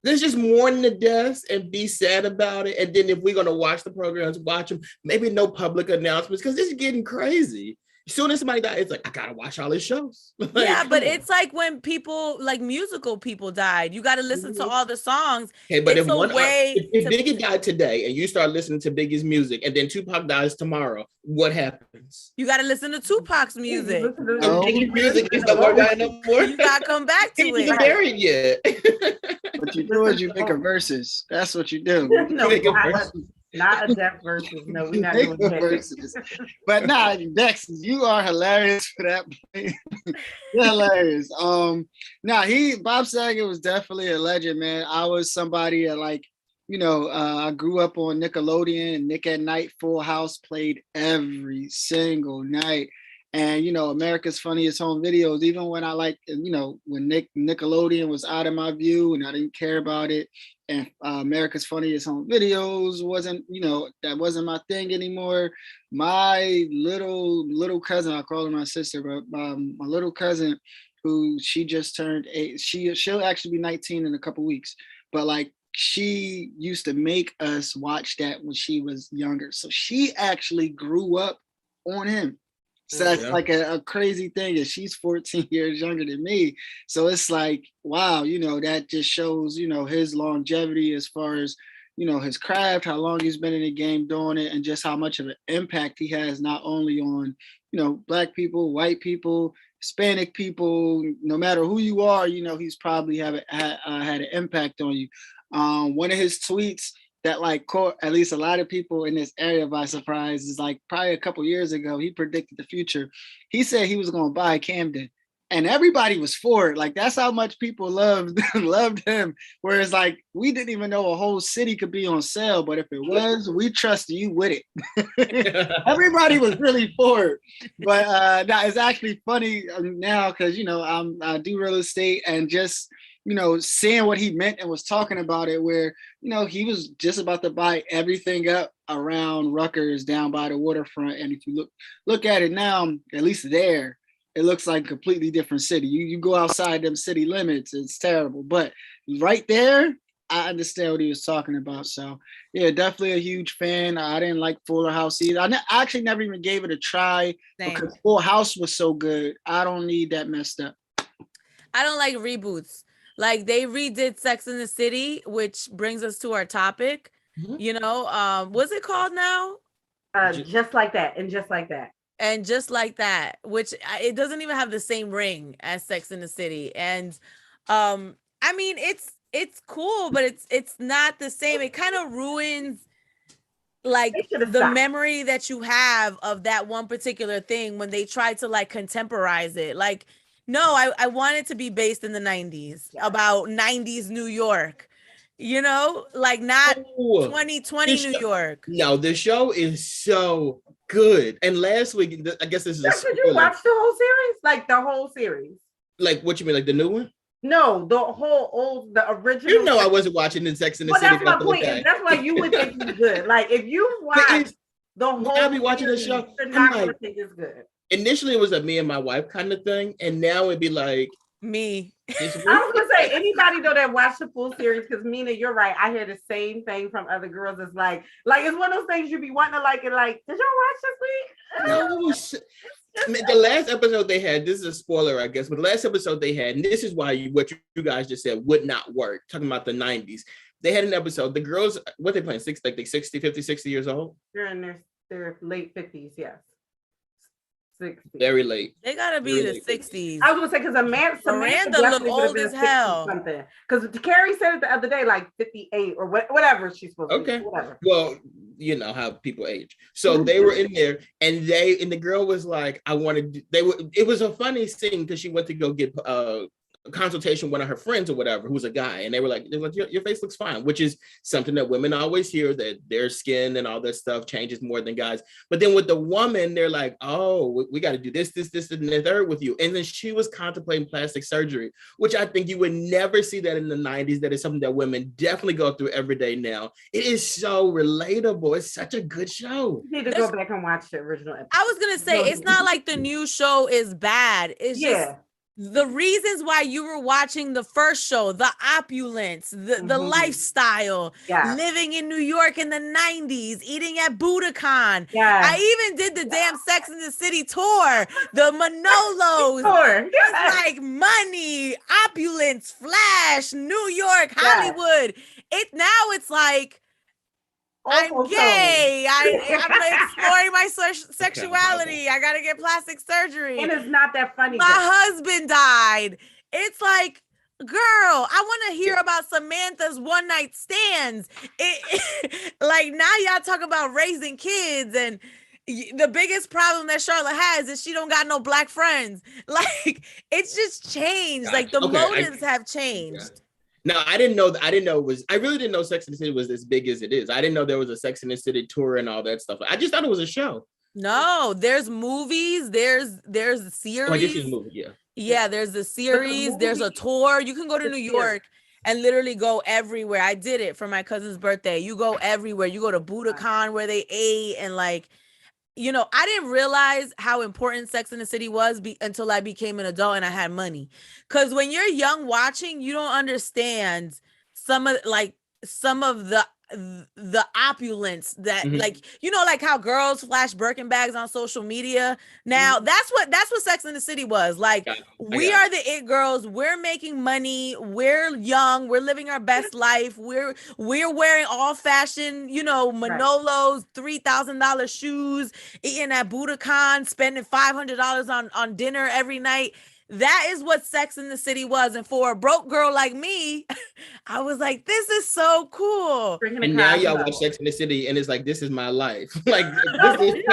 Let's just mourn the deaths and be sad about it. And then if we're going to watch the programs, watch them, maybe no public announcements, because this is getting crazy. As soon as somebody died, it's like, I got to watch all his shows. Like, yeah, but it's like when people, like musical people died, you got to listen to all the songs. Okay, but if Biggie died today and you start listening to Biggie's music and then Tupac dies tomorrow, what happens? You got to listen to Tupac's music. Biggie's music is not going to no more. You got to come back to it. He's not buried yet. What you do is you make a verses. That's what you do. No, not a death versus. No, we're not doing verses. But nah, Dex, you are hilarious for that. You're hilarious. Bob Saget was definitely a legend, man. I was somebody that, like, you know, I grew up on Nickelodeon, and Nick at Night, Full House played every single night. And, you know, America's Funniest Home Videos, even when when Nickelodeon was out of my view and I didn't care about it, and America's Funniest Home Videos wasn't, you know, that wasn't my thing anymore. My little cousin, I call her my sister, but my little cousin, who she just turned 8, she'll actually be 19 in a couple weeks, but like, she used to make us watch that when she was younger. So she actually grew up on him. So that's like a crazy thing, and she's 14 years younger than me. So it's like, wow, you know, that just shows, you know, his longevity as far as, his craft, how long he's been in the game doing it, and just how much of an impact he has not only on, Black people, white people, Hispanic people, no matter who you are, he's probably had an impact on you. One of his tweets that caught at least a lot of people in this area by surprise is probably a couple years ago, he predicted the future. He said he was going to buy Camden. And everybody was for it. That's how much people loved him. Whereas we didn't even know a whole city could be on sale, but if it was, we trust you with it. Everybody was really for it. But it's actually funny now because I do real estate, and just seeing what he meant and was talking about it, where he was just about to buy everything up around Rutgers down by the waterfront. And if you look at it now, at least there, it looks like a completely different city. You go outside them city limits, it's terrible. But right there, I understand what he was talking about. So yeah, definitely a huge fan. I didn't like Fuller House either. I actually never even gave it a try. Same. Because Full House was so good. I don't need that messed up. I don't like reboots. They redid Sex in the City, which brings us to our topic. Mm-hmm. What's it called now? Just Like That, and Just Like That. And Just Like That, which it doesn't even have the same ring as Sex in the City. And I mean, it's cool, but it's not the same. It kind of ruins the memory that you have of that one particular thing when they try to contemporize it. No, I want it to be based in the 90s, about 90s New York. Not 2020 New York. No, the show is so good. And last week, I guess this is. Did you watch the whole series? The whole series? What you mean, the new one? No, the original. I wasn't watching in Sex and the City. That's my point. And that's why you would think it's good. If you watch the whole, I'll be watching the show. You're not gonna think it's good. Initially, it was a me and my wife kind of thing, and now it'd be me. I was gonna say, anybody though that watched the full series, because Mina, you're right. I hear the same thing from other girls. It's it's one of those things you be wanting to did y'all watch this week? No, it was the last episode they had. This is a spoiler, I guess, but the last episode they had, and this is why what you guys just said would not work. Talking about the 90s, they had an episode. The girls, what they playing? 60 years old. They're in their late 50s, yes. 60. Very late. They gotta be the 60s. I was gonna say because Miranda look old as hell. Because Carrie said it the other day, 58 or whatever she's supposed to be. Whatever. Well, you know how people age. So they were in there, and the girl was like, "I wanted." It was a funny scene because she went to go get consultation with one of her friends or whatever, who's a guy, and they're like, your face looks fine, which is something that women always hear, that their skin and all that stuff changes more than guys. But then with the woman, they're like, oh, we got to do this, and the third with you. And then she was contemplating plastic surgery, which I think you would never see that in the 90s. That is something that women definitely go through every day now. It is so relatable. It's such a good show. You need to go back and watch the original episode. I was gonna say, it's not like the new show is bad. It's just the reasons why you were watching the first show, the opulence, the lifestyle, living in New York in the 90s, eating at Budokan. I even did the damn Sex in the City tour, the Manolos. It's money, opulence, flash, New York, Hollywood. It's like, I'm gay. I'm exploring my sexuality. I gotta get plastic surgery. And it's not that funny. My husband died. It's like, girl, I want to hear about Samantha's one night stands. Now y'all talk about raising kids, and the biggest problem that Charlotte has is she don't got no Black friends. It's just changed. The motives have changed. Yeah. No, I didn't know. I really didn't know Sex and the City was as big as it is. I didn't know there was a Sex and the City tour and all that stuff. I just thought it was a show. No, there's movies. There's a series. Oh, I guess it's a movie, yeah. Yeah, there's the series. There's a tour. You can go to New York and literally go everywhere. I did it for my cousin's birthday. You go everywhere. You go to Budokan where they ate, and I didn't realize how important Sex in the City was until I became an adult and I had money. Because when you're young watching, you don't understand some of the the opulence that like, you know, like how girls flash Birkin bags on social media now. That's what Sex and the City was like. We are the it girls, we're making money, we're young, we're living our best life, we're wearing all fashion, you know, Manolos, $3,000 shoes, eating at Budokan, spending $500 on dinner every night. That is what Sex in the City was. And for a broke girl like me, I was like, this is so cool. And now y'all watch Sex in the City and it's like, this is my life. Like, this is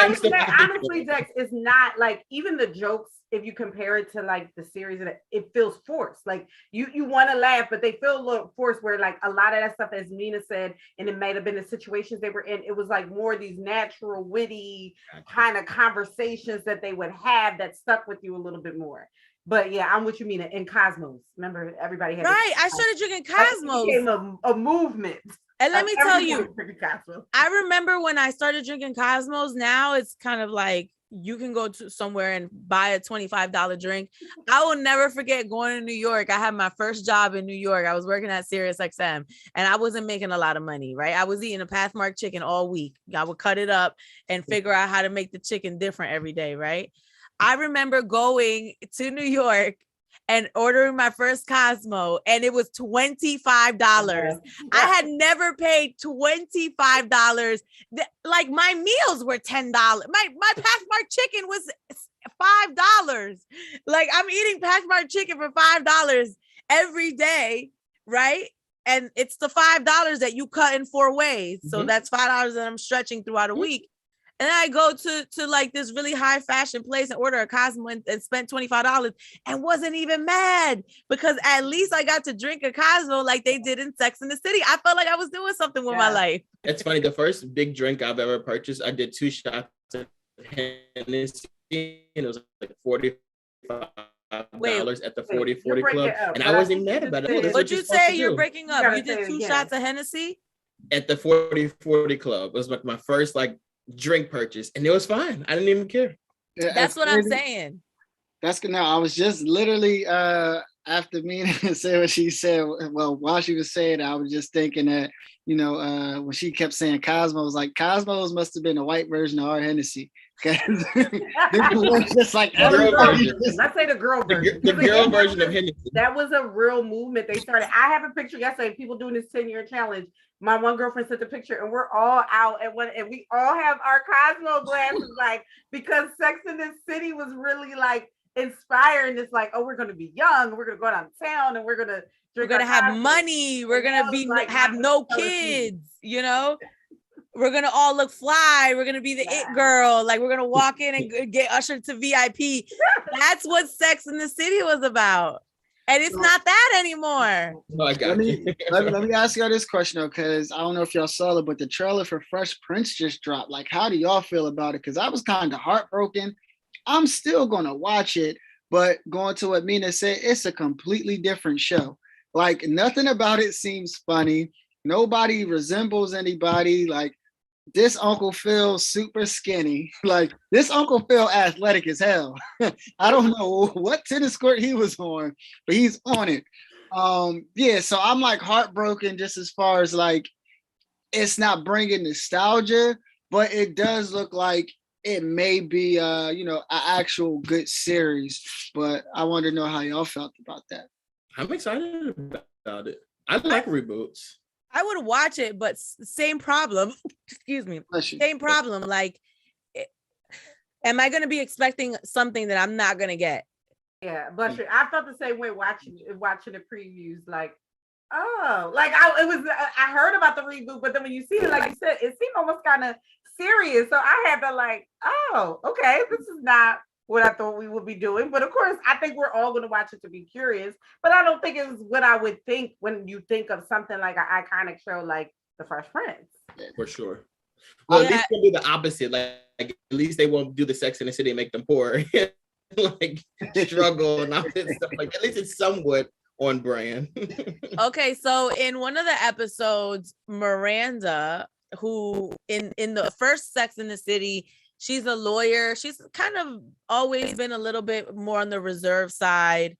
honestly, Dex, it's not like, even the jokes, if you compare it to like the series, it feels forced. Like you want to laugh, but they feel a little forced, where like a lot of that stuff, as Mina said, and it might have been the situations they were in, it was like more these natural, witty kind of conversations that they would have that stuck with you a little bit more. But yeah, I'm what you mean. In Cosmos, remember everybody had I started drinking Cosmos. It became a movement. And let me tell you, I remember when I started drinking Cosmos. Now it's kind of like you can go to somewhere and buy a $25 drink. I will never forget going to New York. I had my first job in New York. I was working at Sirius XM and I wasn't making a lot of money, right? I was eating a Pathmark chicken all week. I would cut it up and figure out how to make the chicken different every day, right? I remember going to New York and ordering my first Cosmo, and it was $25. I had never paid $25. Like my meals were $10. My Pathmark chicken was $5. Like I'm eating Pathmark chicken for $5 every day, right? And it's the $5 that you cut in 4 ways. So that's $5 that I'm stretching throughout a week. And then I go to like this really high fashion place and order a Cosmo and spent $25 and wasn't even mad because at least I got to drink a Cosmo like they did in Sex and the City. I felt like I was doing something with my life. It's funny. The first big drink I've ever purchased, I did 2 shots of Hennessy and it was like $45 at the 40 Club. And I wasn't mad about it. What'd you say? You're breaking up. You did 2 shots of Hennessy? At the 40 Club. It was like my first like drink purchase and it was fine. I didn't even care. Yeah, that's what I'm saying. That's good. Now I was just literally after Mina said what she said, well, while she was saying it, I was just thinking that, you know, when she kept saying Cosmos, like Cosmos must have been a white version of our Hennessy. Because just like everybody. Let's say the girl version. The girl version of Hennessy. That was a real movement they started. I have a picture yesterday, people doing this 10-year challenge. My one girlfriend sent the picture and we're all out and we all have our Cosmo glasses, like, because Sex in the City was really like inspiring. It's like, oh, we're going to be young. We're going to go downtown and we're going to have money. We're going to be like, have no kids, you know? We're going to all look fly. We're going to be the it girl. Like we're going to walk in and get ushered to VIP. That's what Sex in the City was about. And it's not that anymore. No, I got you. Let me ask y'all this question though, because I don't know if y'all saw it, but the trailer for Fresh Prince just dropped. Like, how do y'all feel about it? Because I was kind of heartbroken. I'm still gonna watch it, but going to what Mina said, it's a completely different show. Like, nothing about it seems funny. Nobody resembles anybody. Like, this Uncle Phil super skinny. Like, this Uncle Phil athletic as hell. I don't know what tennis court he was on, but he's on it. Yeah, so I'm like heartbroken just as far as like it's not bringing nostalgia, but it does look like it may be you know, an actual good series. But I want to know how y'all felt about that. I'm excited about it. I like reboots. I would watch it, but same problem. Excuse me. Same problem. Like, am I going to be expecting something that I'm not going to get? Yeah, bless you. I felt the same way watching the previews. Like, oh, like I heard about the reboot, but then when you see it, like you said, it seemed almost kind of serious. So I had to like, oh, okay, this is not what I thought we would be doing. But of course, I think we're all going to watch it to be curious. But I don't think it was what I would think when you think of something like an iconic show like The Fresh Prince. For sure. Well, at least they'll do the opposite. Like at least they won't do the Sex in the City and make them poor. Like struggle and all this stuff. Like at least it's somewhat on brand. Okay, so in one of the episodes, Miranda, who in the first Sex in the City, she's a lawyer. She's kind of always been a little bit more on the reserve side.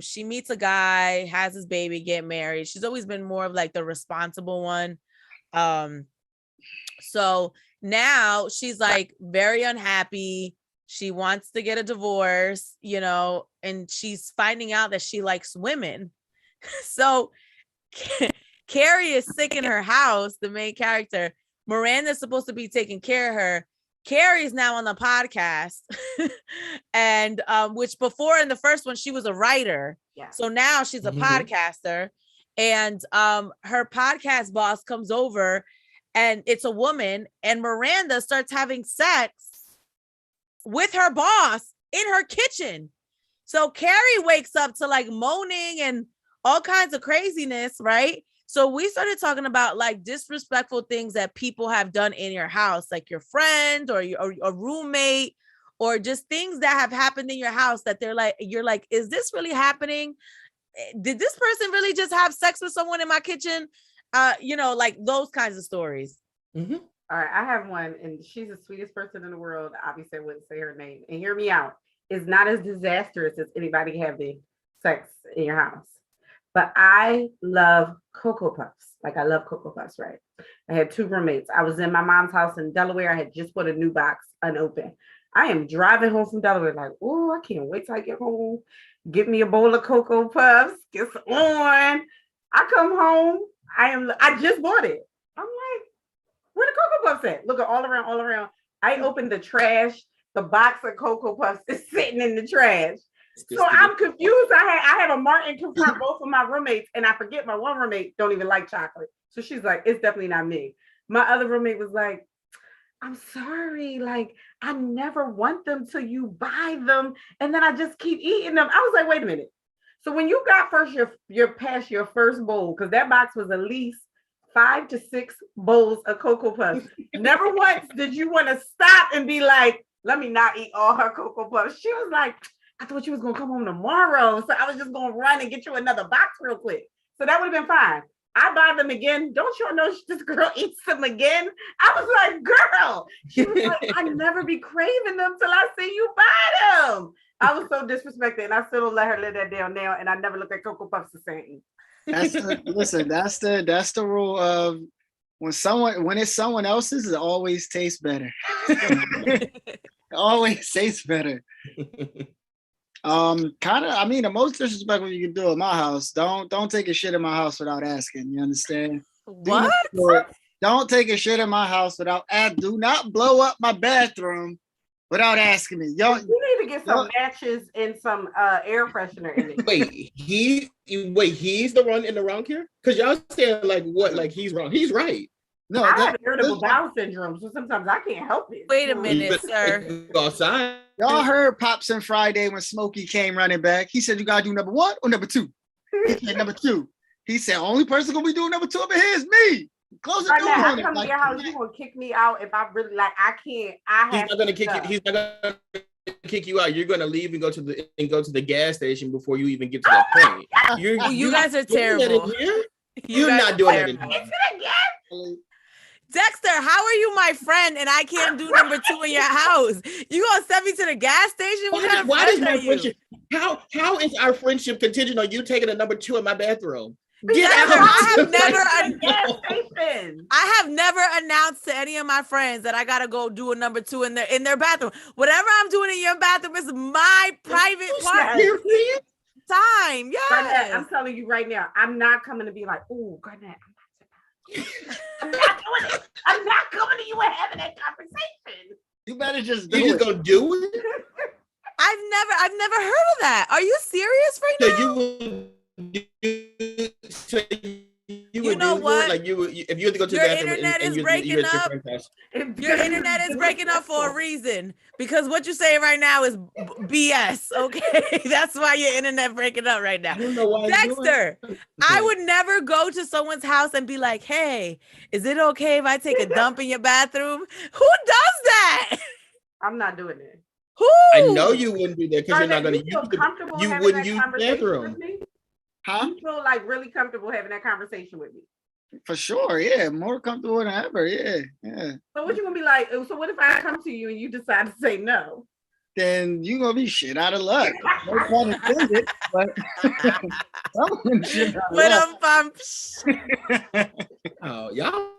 She meets a guy, has his baby, get married. She's always been more of like the responsible one. So now she's like very unhappy. She wants to get a divorce, you know, and she's finding out that she likes women. So Carrie is sick in her house, the main character. Miranda's supposed to be taking care of her. Carrie's now on the podcast. And which before in the first one, she was a writer. Yeah. So now she's a podcaster. And her podcast boss comes over and it's a woman, and Miranda starts having sex with her boss in her kitchen. So Carrie wakes up to like moaning and all kinds of craziness, right? So we started talking about like disrespectful things that people have done in your house, like your friend or a roommate, or just things that have happened in your house that you're like, is this really happening? Did this person really just have sex with someone in my kitchen? You know, like those kinds of stories. Mm-hmm. All right, I have one, and she's the sweetest person in the world. Obviously, I wouldn't say her name. And hear me out. It's not as disastrous as anybody having sex in your house. But I love Cocoa Puffs. Like, I love Cocoa Puffs, right? I had 2 roommates. I was in my mom's house in Delaware. I had just put a new box unopened. I am driving home from Delaware like, oh, I can't wait till I get home. Get me a bowl of Cocoa Puffs. Get some on. I come home. I just bought it. I'm like, where the Cocoa Puffs at? Look at all around. I opened the trash. The box of Cocoa Puffs is sitting in the trash. So I'm confused. I have a Martin confront both of my roommates, and I forget my one roommate don't even like chocolate. So she's like, it's definitely not me. My other roommate was like, I'm sorry. Like, I never want them till you buy them. And then I just keep eating them. I was like, wait a minute. So when you got first your past your first bowl, because that box was at least 5 to 6 bowls of Cocoa Puffs. Never once did you want to stop and be like, let me not eat all her Cocoa Puffs. She was like, I thought you was going to come home tomorrow. So I was just going to run and get you another box real quick. So that would have been fine. I buy them again. Don't y'all know this girl eats them again? I was like, girl. She was like, I never be craving them till I see you buy them. I was so disrespected, and I still don't let her live that down now, and I never look at Cocoa Puffs the same. That's the rule of when it's someone else's, it always tastes better. It always tastes better. The most disrespectful you can do at my house, don't take a shit in my house without asking. You understand? What? Don't take a shit in my house without do not blow up my bathroom without asking me. You need to get some matches and some air freshener in it. He's the one in the wrong here? Because y'all saying like what? Like he's wrong. He's right. No, I have irritable bowel syndrome, so sometimes I can't help it. Wait a minute, sir. Go outside. Y'all heard Pops and Friday when Smokey came running back. He said, you gotta do number 1 or number 2. He said number 2. He said, only person gonna be doing number 2 over here is me. Close the door. I come to your house, you gonna kick me out if I really like. I can't. He's not gonna kick you. He's not gonna kick you out. You're gonna leave and go to the gas station before you even get to that point. You guys are terrible. You're not doing it in here. Dexter, how are you my friend and I can't do number 2 in your house? You gonna send me to the gas station? Why is my friendship? How is our friendship contingent on you taking a number 2 in my bathroom? Get out! I have never announced to any of my friends that I gotta go do a number 2 in their bathroom. Whatever I'm doing in your bathroom is my private part. Time, yes. Garnett, I'm telling you right now, I'm not coming to be like, oh, Garnett. I'm not doing it. I'm not coming to you and having that conversation. You better just do it. You just gonna do it? I've never heard of that. Are you serious right now? You know what? Like if you had to go to the bathroom internet is breaking up. Your internet is breaking up for a reason, because what you're saying right now is BS. Okay, that's why your internet breaking up right now. Dexter, I would never go to someone's house and be like, "Hey, is it okay if I take a dump in your bathroom?" Who does that? I'm not doing it. Who? I know you wouldn't do that because you're not going to use it. You wouldn't use the bathroom. Huh? You feel like really comfortable having that conversation with me? For sure, yeah. More comfortable than ever, yeah. So what you gonna be like? So what if I come to you and you decide to say no? Then you gonna be shit out of luck. No pun intended, but Oh, y'all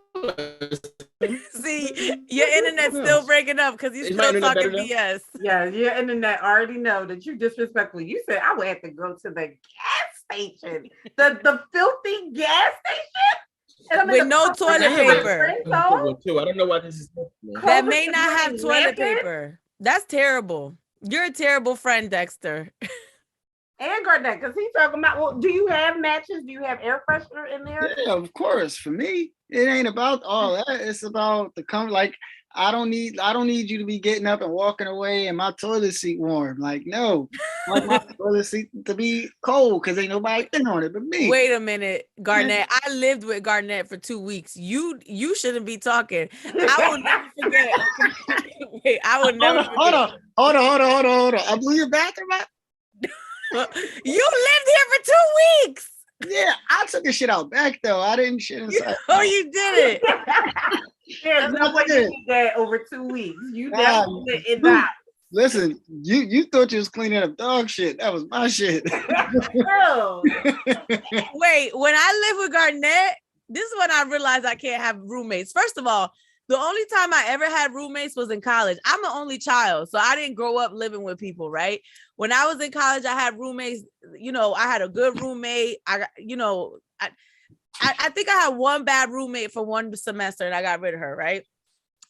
See, your internet's still breaking up because you're still talking BS. Yeah, your internet already know that you disrespectful. You said I would have to go to the gas station, the filthy gas station, with no toilet paper. I don't know why this is happening. That may not have toilet paper. That's terrible. You're a terrible friend, Dexter. And Garnett, because he's talking about, well, do you have matches? Do you have air freshener in there? Yeah, of course. For me, it ain't about all that. It's about the like I don't need you to be getting up and walking away and my toilet seat warm. Like, no. I want my toilet seat to be cold because ain't nobody been on it but me. Wait a minute, Garnett. I lived with Garnett for 2 weeks. You shouldn't be talking. I will never forget. Wait, I would never forget. Hold on. I blew your bathroom out. You lived here for 2 weeks. Yeah, I took the shit out back though. I didn't shit inside. Oh, you did it. There's no way you did that over 2 weeks. You definitely did not. Listen, you thought you was cleaning up dog shit. That was my shit. Wait, when I lived with Garnett, this is when I realized I can't have roommates. First of all, the only time I ever had roommates was in college. I'm the only child, so I didn't grow up living with people, right? When I was in college, I had roommates. You know, I had a good roommate. I think I had one bad roommate for one semester, and I got rid of her, right?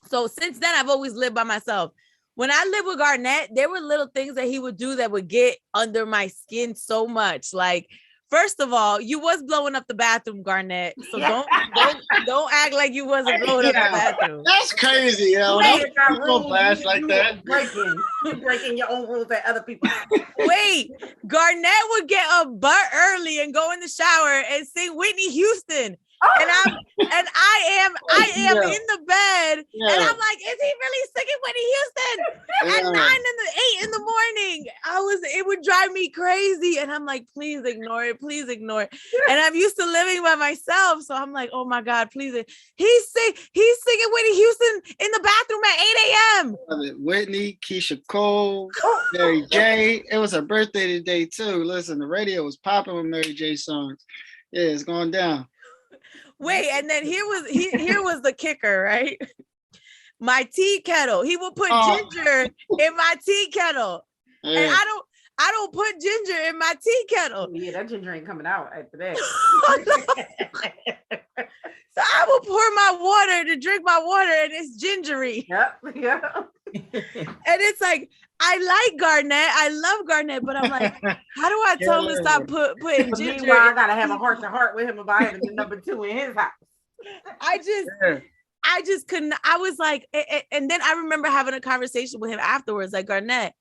So since then, I've always lived by myself. When I lived with Garnett, there were little things that he would do that would get under my skin so much, like. First of all, you was blowing up the bathroom, Garnett. So don't act like you wasn't blowing up the bathroom. That's crazy, yo. Don't go blast like that. Breaking your own rules at other people. Wait, Garnett would get up butt early and go in the shower and sing Whitney Houston. And I am in the bed, and I'm like, is he really singing Whitney Houston at 8 in the morning? It would drive me crazy, and I'm like, please ignore it. And I'm used to living by myself, so I'm like, oh my God, please. He's singing Whitney Houston in the bathroom at 8 a.m. Whitney, Keisha Cole, Mary J. It was her birthday today too. Listen, the radio was popping with Mary J songs. Yeah, it's going down. Wait, and then here was the kicker, right? My tea kettle. He will put ginger in my tea kettle, and I don't put ginger in my tea kettle. Yeah, that ginger ain't coming out after that. So I will pour my water to drink my water, and it's gingery. Yep. And it's like, I like Garnett. I love Garnett, but I'm like, how do I tell him to stop putting ginger? Meanwhile, I gotta have a heart-to-heart with him about having the number 2 in his house. I just couldn't. I was like, and then I remember having a conversation with him afterwards, like, Garnett,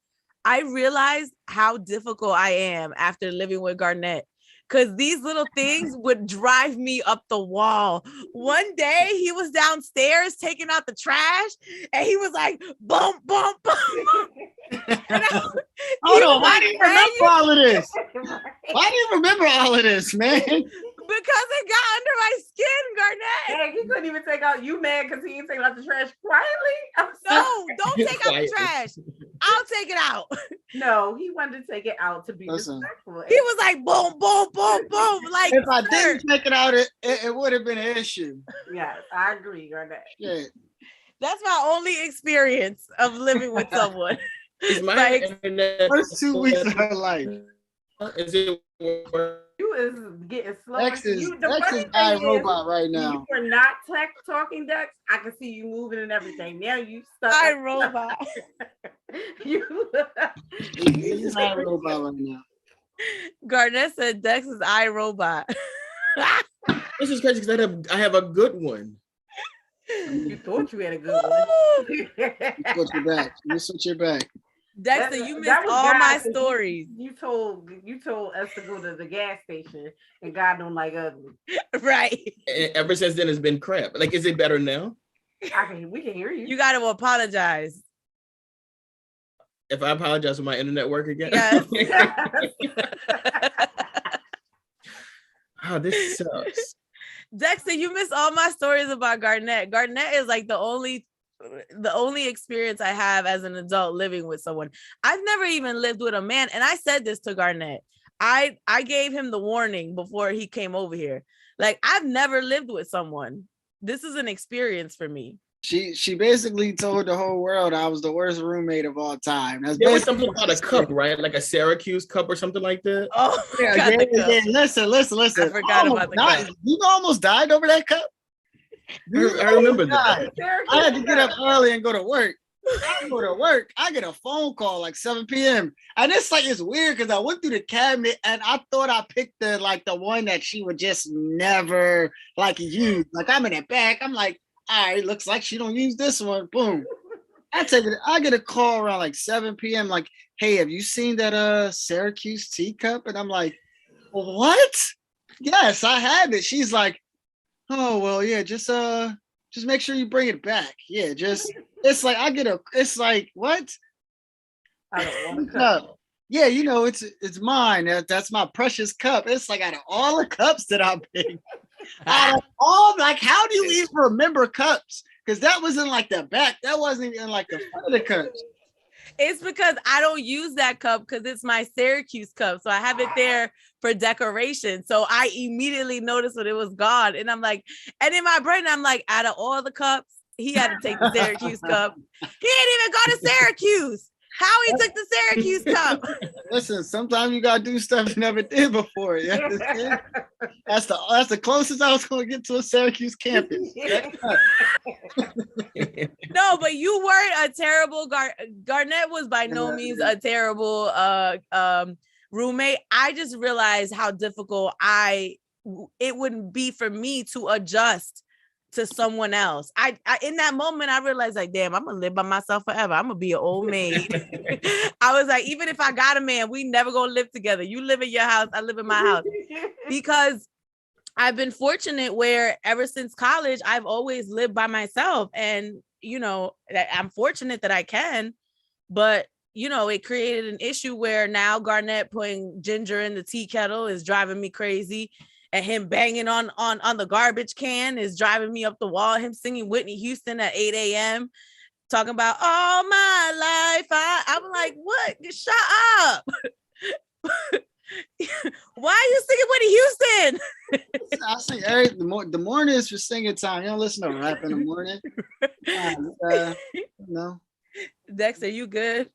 I realized how difficult I am after living with Garnett. Because these little things would drive me up the wall. One day he was downstairs taking out the trash, and he was like, bump, bump, bump. Hold on, why do you remember all of this? Why do you remember all of this, man? Because it got under my skin, Garnett. Hey, he couldn't even take out. You mad because he ain't taking out the trash quietly? No, don't take out the trash. I'll take it out. No, he wanted to take it out to be respectful. He was like, boom, boom, boom, boom. Like, if I didn't take it out, it would have been an issue. Yes, I agree, Garnett. Yeah. That's my only experience of living with someone. Is my internet first 2 weeks of her life? Is it? You is getting slow. Dex is iRobot right now. You were not talking, Dex. I can see you moving and everything. Now you stuck. iRobot. He's iRobot right now. Garnett said Dex is iRobot. This is crazy because I have a good one. You thought you had a good one. You switch your back. You switch your back. Dexter, you missed all my stories. You told us to go to the gas station, and God don't like ugly. Right. And ever since then, it's been crap. Like, is it better now? We can hear you. You got to apologize. If I apologize for my internet work again? Yes. Oh, this sucks. Dexter, you missed all my stories about Garnett. Garnett is like the only experience I have as an adult living with someone. I've never even lived with a man. And I said this to Garnett. I gave him the warning before he came over here. Like, I've never lived with someone. this is an experience for me. She basically told the whole world I was the worst roommate of all time. That's there was something about a cup, right? Like a Syracuse cup or something like that. Oh, yeah. Listen. I forgot about the cup. You almost died over that cup. I remember that. I had to get up early and go to work. I go to work. I get a phone call like 7 p.m. And it's like it's weird because I went through the cabinet and I thought I picked the one that she would just never like use. Like I'm in the back. I'm like, all right, looks like she don't use this one. Boom. I get a call around like 7 p.m. like, hey, have you seen that Syracuse teacup? And I'm like, what? Yes, I have it. She's like, oh well, yeah, just make sure you bring it back. Yeah, it's like it's like what? I don't want a cup. Yeah, it's mine. That's my precious cup. It's like out of all the cups that I picked. Out of all, like, how do you even remember cups? Because that was in like the back. That wasn't in like the front of the cups. It's because I don't use that cup because it's my Syracuse cup. So I have it there for decoration. So I immediately noticed when it was gone. And I'm like, and in my brain, I'm like, out of all the cups, he had to take the Syracuse cup. He ain't even go to Syracuse. How he took the Syracuse cup? Listen, sometimes you gotta do stuff you never did before. Yeah, that's the closest I was going to get to a Syracuse campus. No, but you weren't a terrible Garnett was by no means a terrible roommate. I just realized how difficult it wouldn't be for me to adjust to someone else. I in that moment I realized like, damn, I'm gonna live by myself forever. I'm gonna be an old maid. I was like, even if I got a man, we never gonna live together. You live in your house, I live in my house. Because I've been fortunate where ever since college, I've always lived by myself. And I'm fortunate that I can, but it created an issue where now Garnett putting ginger in the tea kettle is driving me crazy. And him banging on the garbage can is driving me up the wall. Him singing Whitney Houston at 8 a.m. talking about all my life. I'm like, what? Shut up. Why are you singing Whitney Houston? I sing the morning is for singing time. You don't listen to rap in the morning. No. Dexter, you good?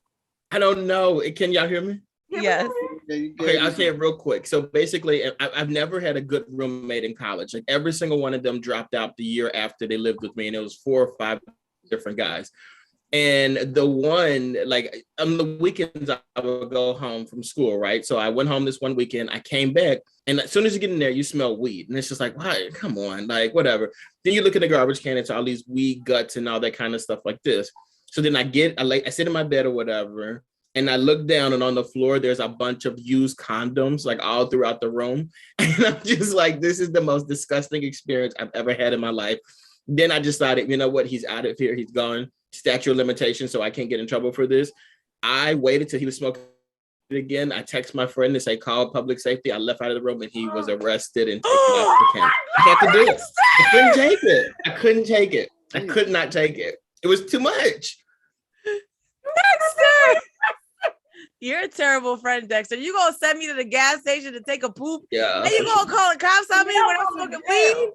I don't know. Can y'all hear me? Yes. Okay, I'll say it real quick. So basically, I've never had a good roommate in college. Like every single one of them dropped out the year after they lived with me, and it was 4 or 5 different guys. And the one, like on the weekends, I would go home from school, right? So I went home this one weekend. I came back, and as soon as you get in there, you smell weed, and it's just like, why? Come on, like whatever. Then you look at the garbage can, it's all these weed guts and all that kind of stuff like this. So then I sit in my bed or whatever. And I look down, and on the floor, there's a bunch of used condoms, like all throughout the room. And I'm just like, this is the most disgusting experience I've ever had in my life. Then I decided, you know what? He's out of here. He's gone. Statute of limitations, so I can't get in trouble for this. I waited till he was smoking again. I text my friend to say, call public safety. I left out of the room, and he was arrested and taken off the camp. I had to do it. I couldn't take it. I couldn't take it. I could not take it. It was too much. Dexter! You're a terrible friend, Dexter. You gonna send me to the gas station to take a poop? Yeah. And you gonna call the cops on me when I'm smoking weed?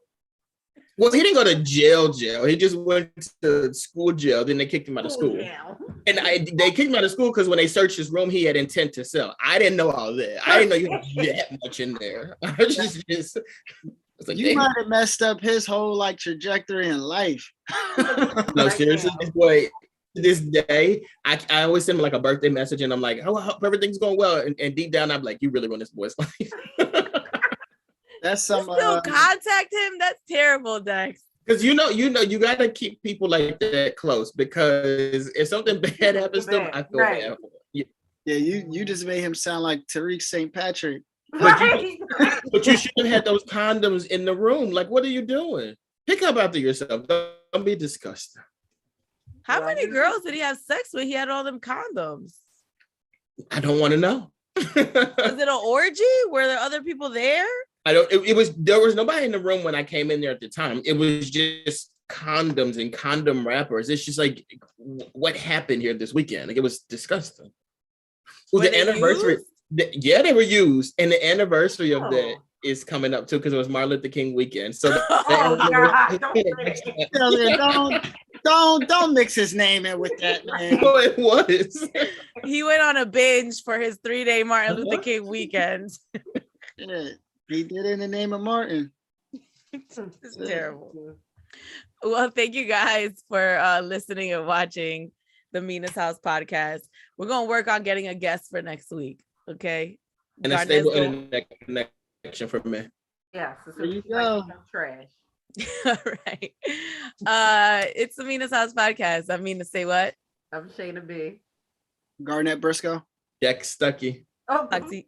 Well, he didn't go to jail. He just went to school jail. Then they kicked him out of school. And they kicked him out of school because when they searched his room, he had intent to sell. I didn't know all that. I didn't know you had that much in there. I was just like, you might have messed up his whole like trajectory in life. No, seriously, this boy. To this day, I always send him like a birthday message, and I'm like, "Oh, I hope everything's going well." And deep down, I'm like, "You really ruined this boy's life." That's some. Still contact him. That's terrible, Dex. Because you got to keep people like that close, because if something bad happens to them, I feel bad for them. Yeah, you just made him sound like Tariq St. Patrick. But you should have had those condoms in the room. Like, what are you doing? Pick up after yourself. Don't be disgusting. How many girls did he have sex with? He had all them condoms. I don't want to know. Was it an orgy? Were there other people there? There was nobody in the room when I came in there at the time. It was just condoms and condom wrappers. It's just like, what happened here this weekend? Like, it was disgusting. Well, the anniversary. Yeah, they were used. And the anniversary of that, is coming up too because it was Martin Luther King weekend. So don't mix his name in with that, man. No, it was. He went on a binge for his 3-day Martin Luther King weekend. Yeah, he did it in the name of Martin. It's terrible. Well, thank you guys for listening and watching the Mina's House podcast. We're gonna work on getting a guest for next week. Okay. And a stable internet connection for me. Yes. There you go. Trash. All right. It's the Mina House podcast. I'm Mina SayWhat. I'm Shana B. Garnett Briscoe. Stuckey. Oh, Talk to you.